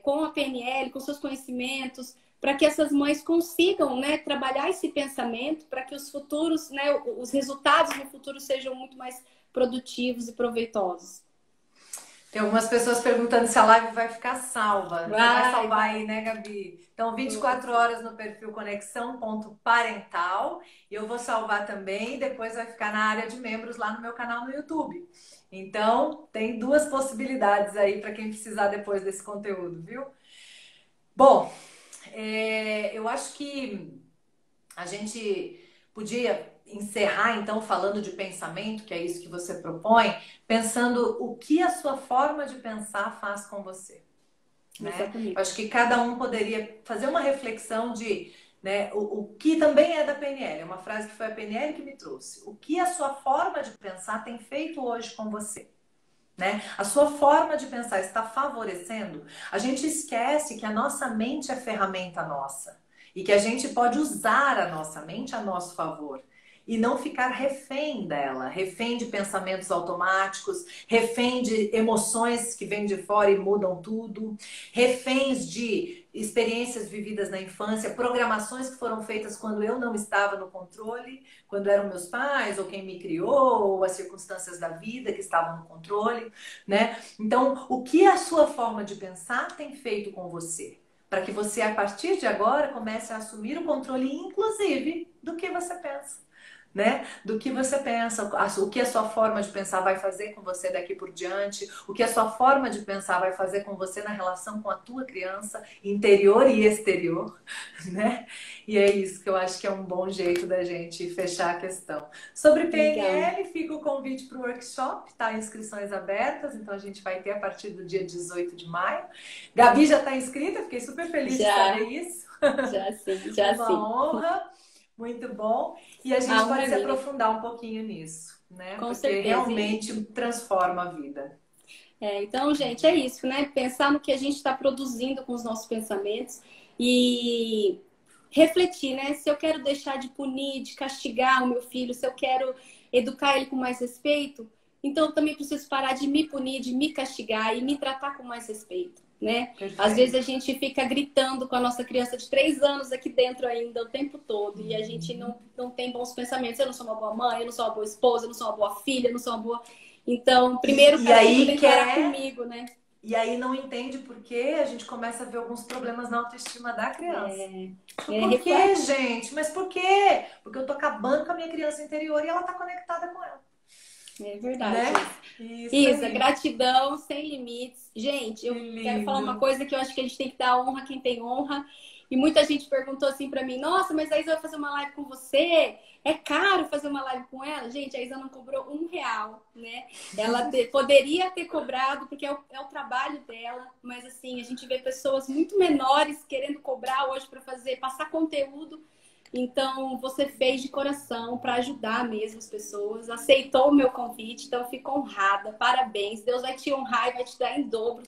com a PNL, com seus conhecimentos, para que essas mães consigam, né, trabalhar esse pensamento, para que os futuros, né, os resultados no futuro sejam muito mais produtivos e proveitosos? Tem algumas pessoas perguntando se a live vai ficar salva. Você vai Vai, salvar vai. aí, né, Gabi? Então, Vou 24 sim. horas no perfil conexão.parental. E eu vou salvar também e depois vai ficar na área de membros lá no meu canal no YouTube. Então, tem duas possibilidades aí para quem precisar depois desse conteúdo, viu? Bom, eu acho que a gente podia encerrar então falando de pensamento, que é isso que você propõe, pensando o que a sua forma de pensar faz com você, né? Eu acho Exatamente. que cada um poderia fazer uma reflexão de, né, o que também é da PNL, é uma frase que foi a PNL que me trouxe. O que a sua forma de pensar tem feito hoje com você? Né? A sua forma de pensar está favorecendo? A gente esquece que a nossa mente é ferramenta nossa e que a gente pode usar a nossa mente a nosso favor e não ficar refém dela, refém de pensamentos automáticos, refém de emoções que vêm de fora e mudam tudo, reféns de experiências vividas na infância, programações que foram feitas quando eu não estava no controle, quando eram meus pais ou quem me criou, ou as circunstâncias da vida que estavam no controle, né? Então, o que a sua forma de pensar tem feito com você? Para que você, a partir de agora, comece a assumir o controle, inclusive, do que você pensa. Né? Do que você pensa, o que a sua forma de pensar vai fazer com você daqui por diante, o que a sua forma de pensar vai fazer com você na relação com a tua criança, interior e exterior, né? E é isso que eu acho que é um bom jeito da gente fechar a questão. Sobre Legal. PNL, fica o convite para o workshop, tá? Inscrições abertas, então a gente vai ter a partir do dia 18 de maio. Gabi já está inscrita, fiquei super feliz de saber Já, isso. já sim, já Uma sim. honra, muito bom. E a A gente honra pode é se minha, aprofundar um pouquinho nisso, né? com Porque certeza. realmente transforma a vida. Então, gente, é isso, né? Pensar no que a gente está produzindo com os nossos pensamentos e refletir, né? Se eu quero deixar de punir, de castigar o meu filho, se eu quero educar ele com mais respeito, então eu também preciso parar de me punir, de me castigar e me tratar com mais respeito, né? Às vezes a Perfeito. gente fica gritando com a nossa criança de 3 anos aqui dentro ainda o tempo todo e a gente não tem bons pensamentos. Eu não sou uma boa mãe, eu não sou uma boa esposa, eu não sou uma boa filha, eu não sou uma boa. Então, primeiro o E castigo aí tem que parar quer, comigo, né? e aí não entende por quê, a gente começa a ver alguns problemas na autoestima da criança. Por quê, Reflete. gente? Mas por quê? Porque eu tô acabando com a minha criança interior e ela tá conectada com ela. É verdade. né? Isso Isa, aí. gratidão sem limites. Gente, eu Que quero falar uma lindo. coisa que eu acho que a gente tem que dar honra a quem tem honra. E muita gente perguntou assim pra mim: nossa, mas a Isa vai fazer uma live com você? É caro fazer uma live com ela? Gente, a Isa não cobrou R$ 1, né? Ela poderia ter cobrado, porque é o trabalho dela, mas assim, a gente vê pessoas muito menores querendo cobrar hoje para fazer, passar conteúdo. Então, você fez de coração para ajudar mesmo as pessoas, aceitou o meu convite, então eu fico honrada. Parabéns. Deus vai te honrar e vai te dar em dobro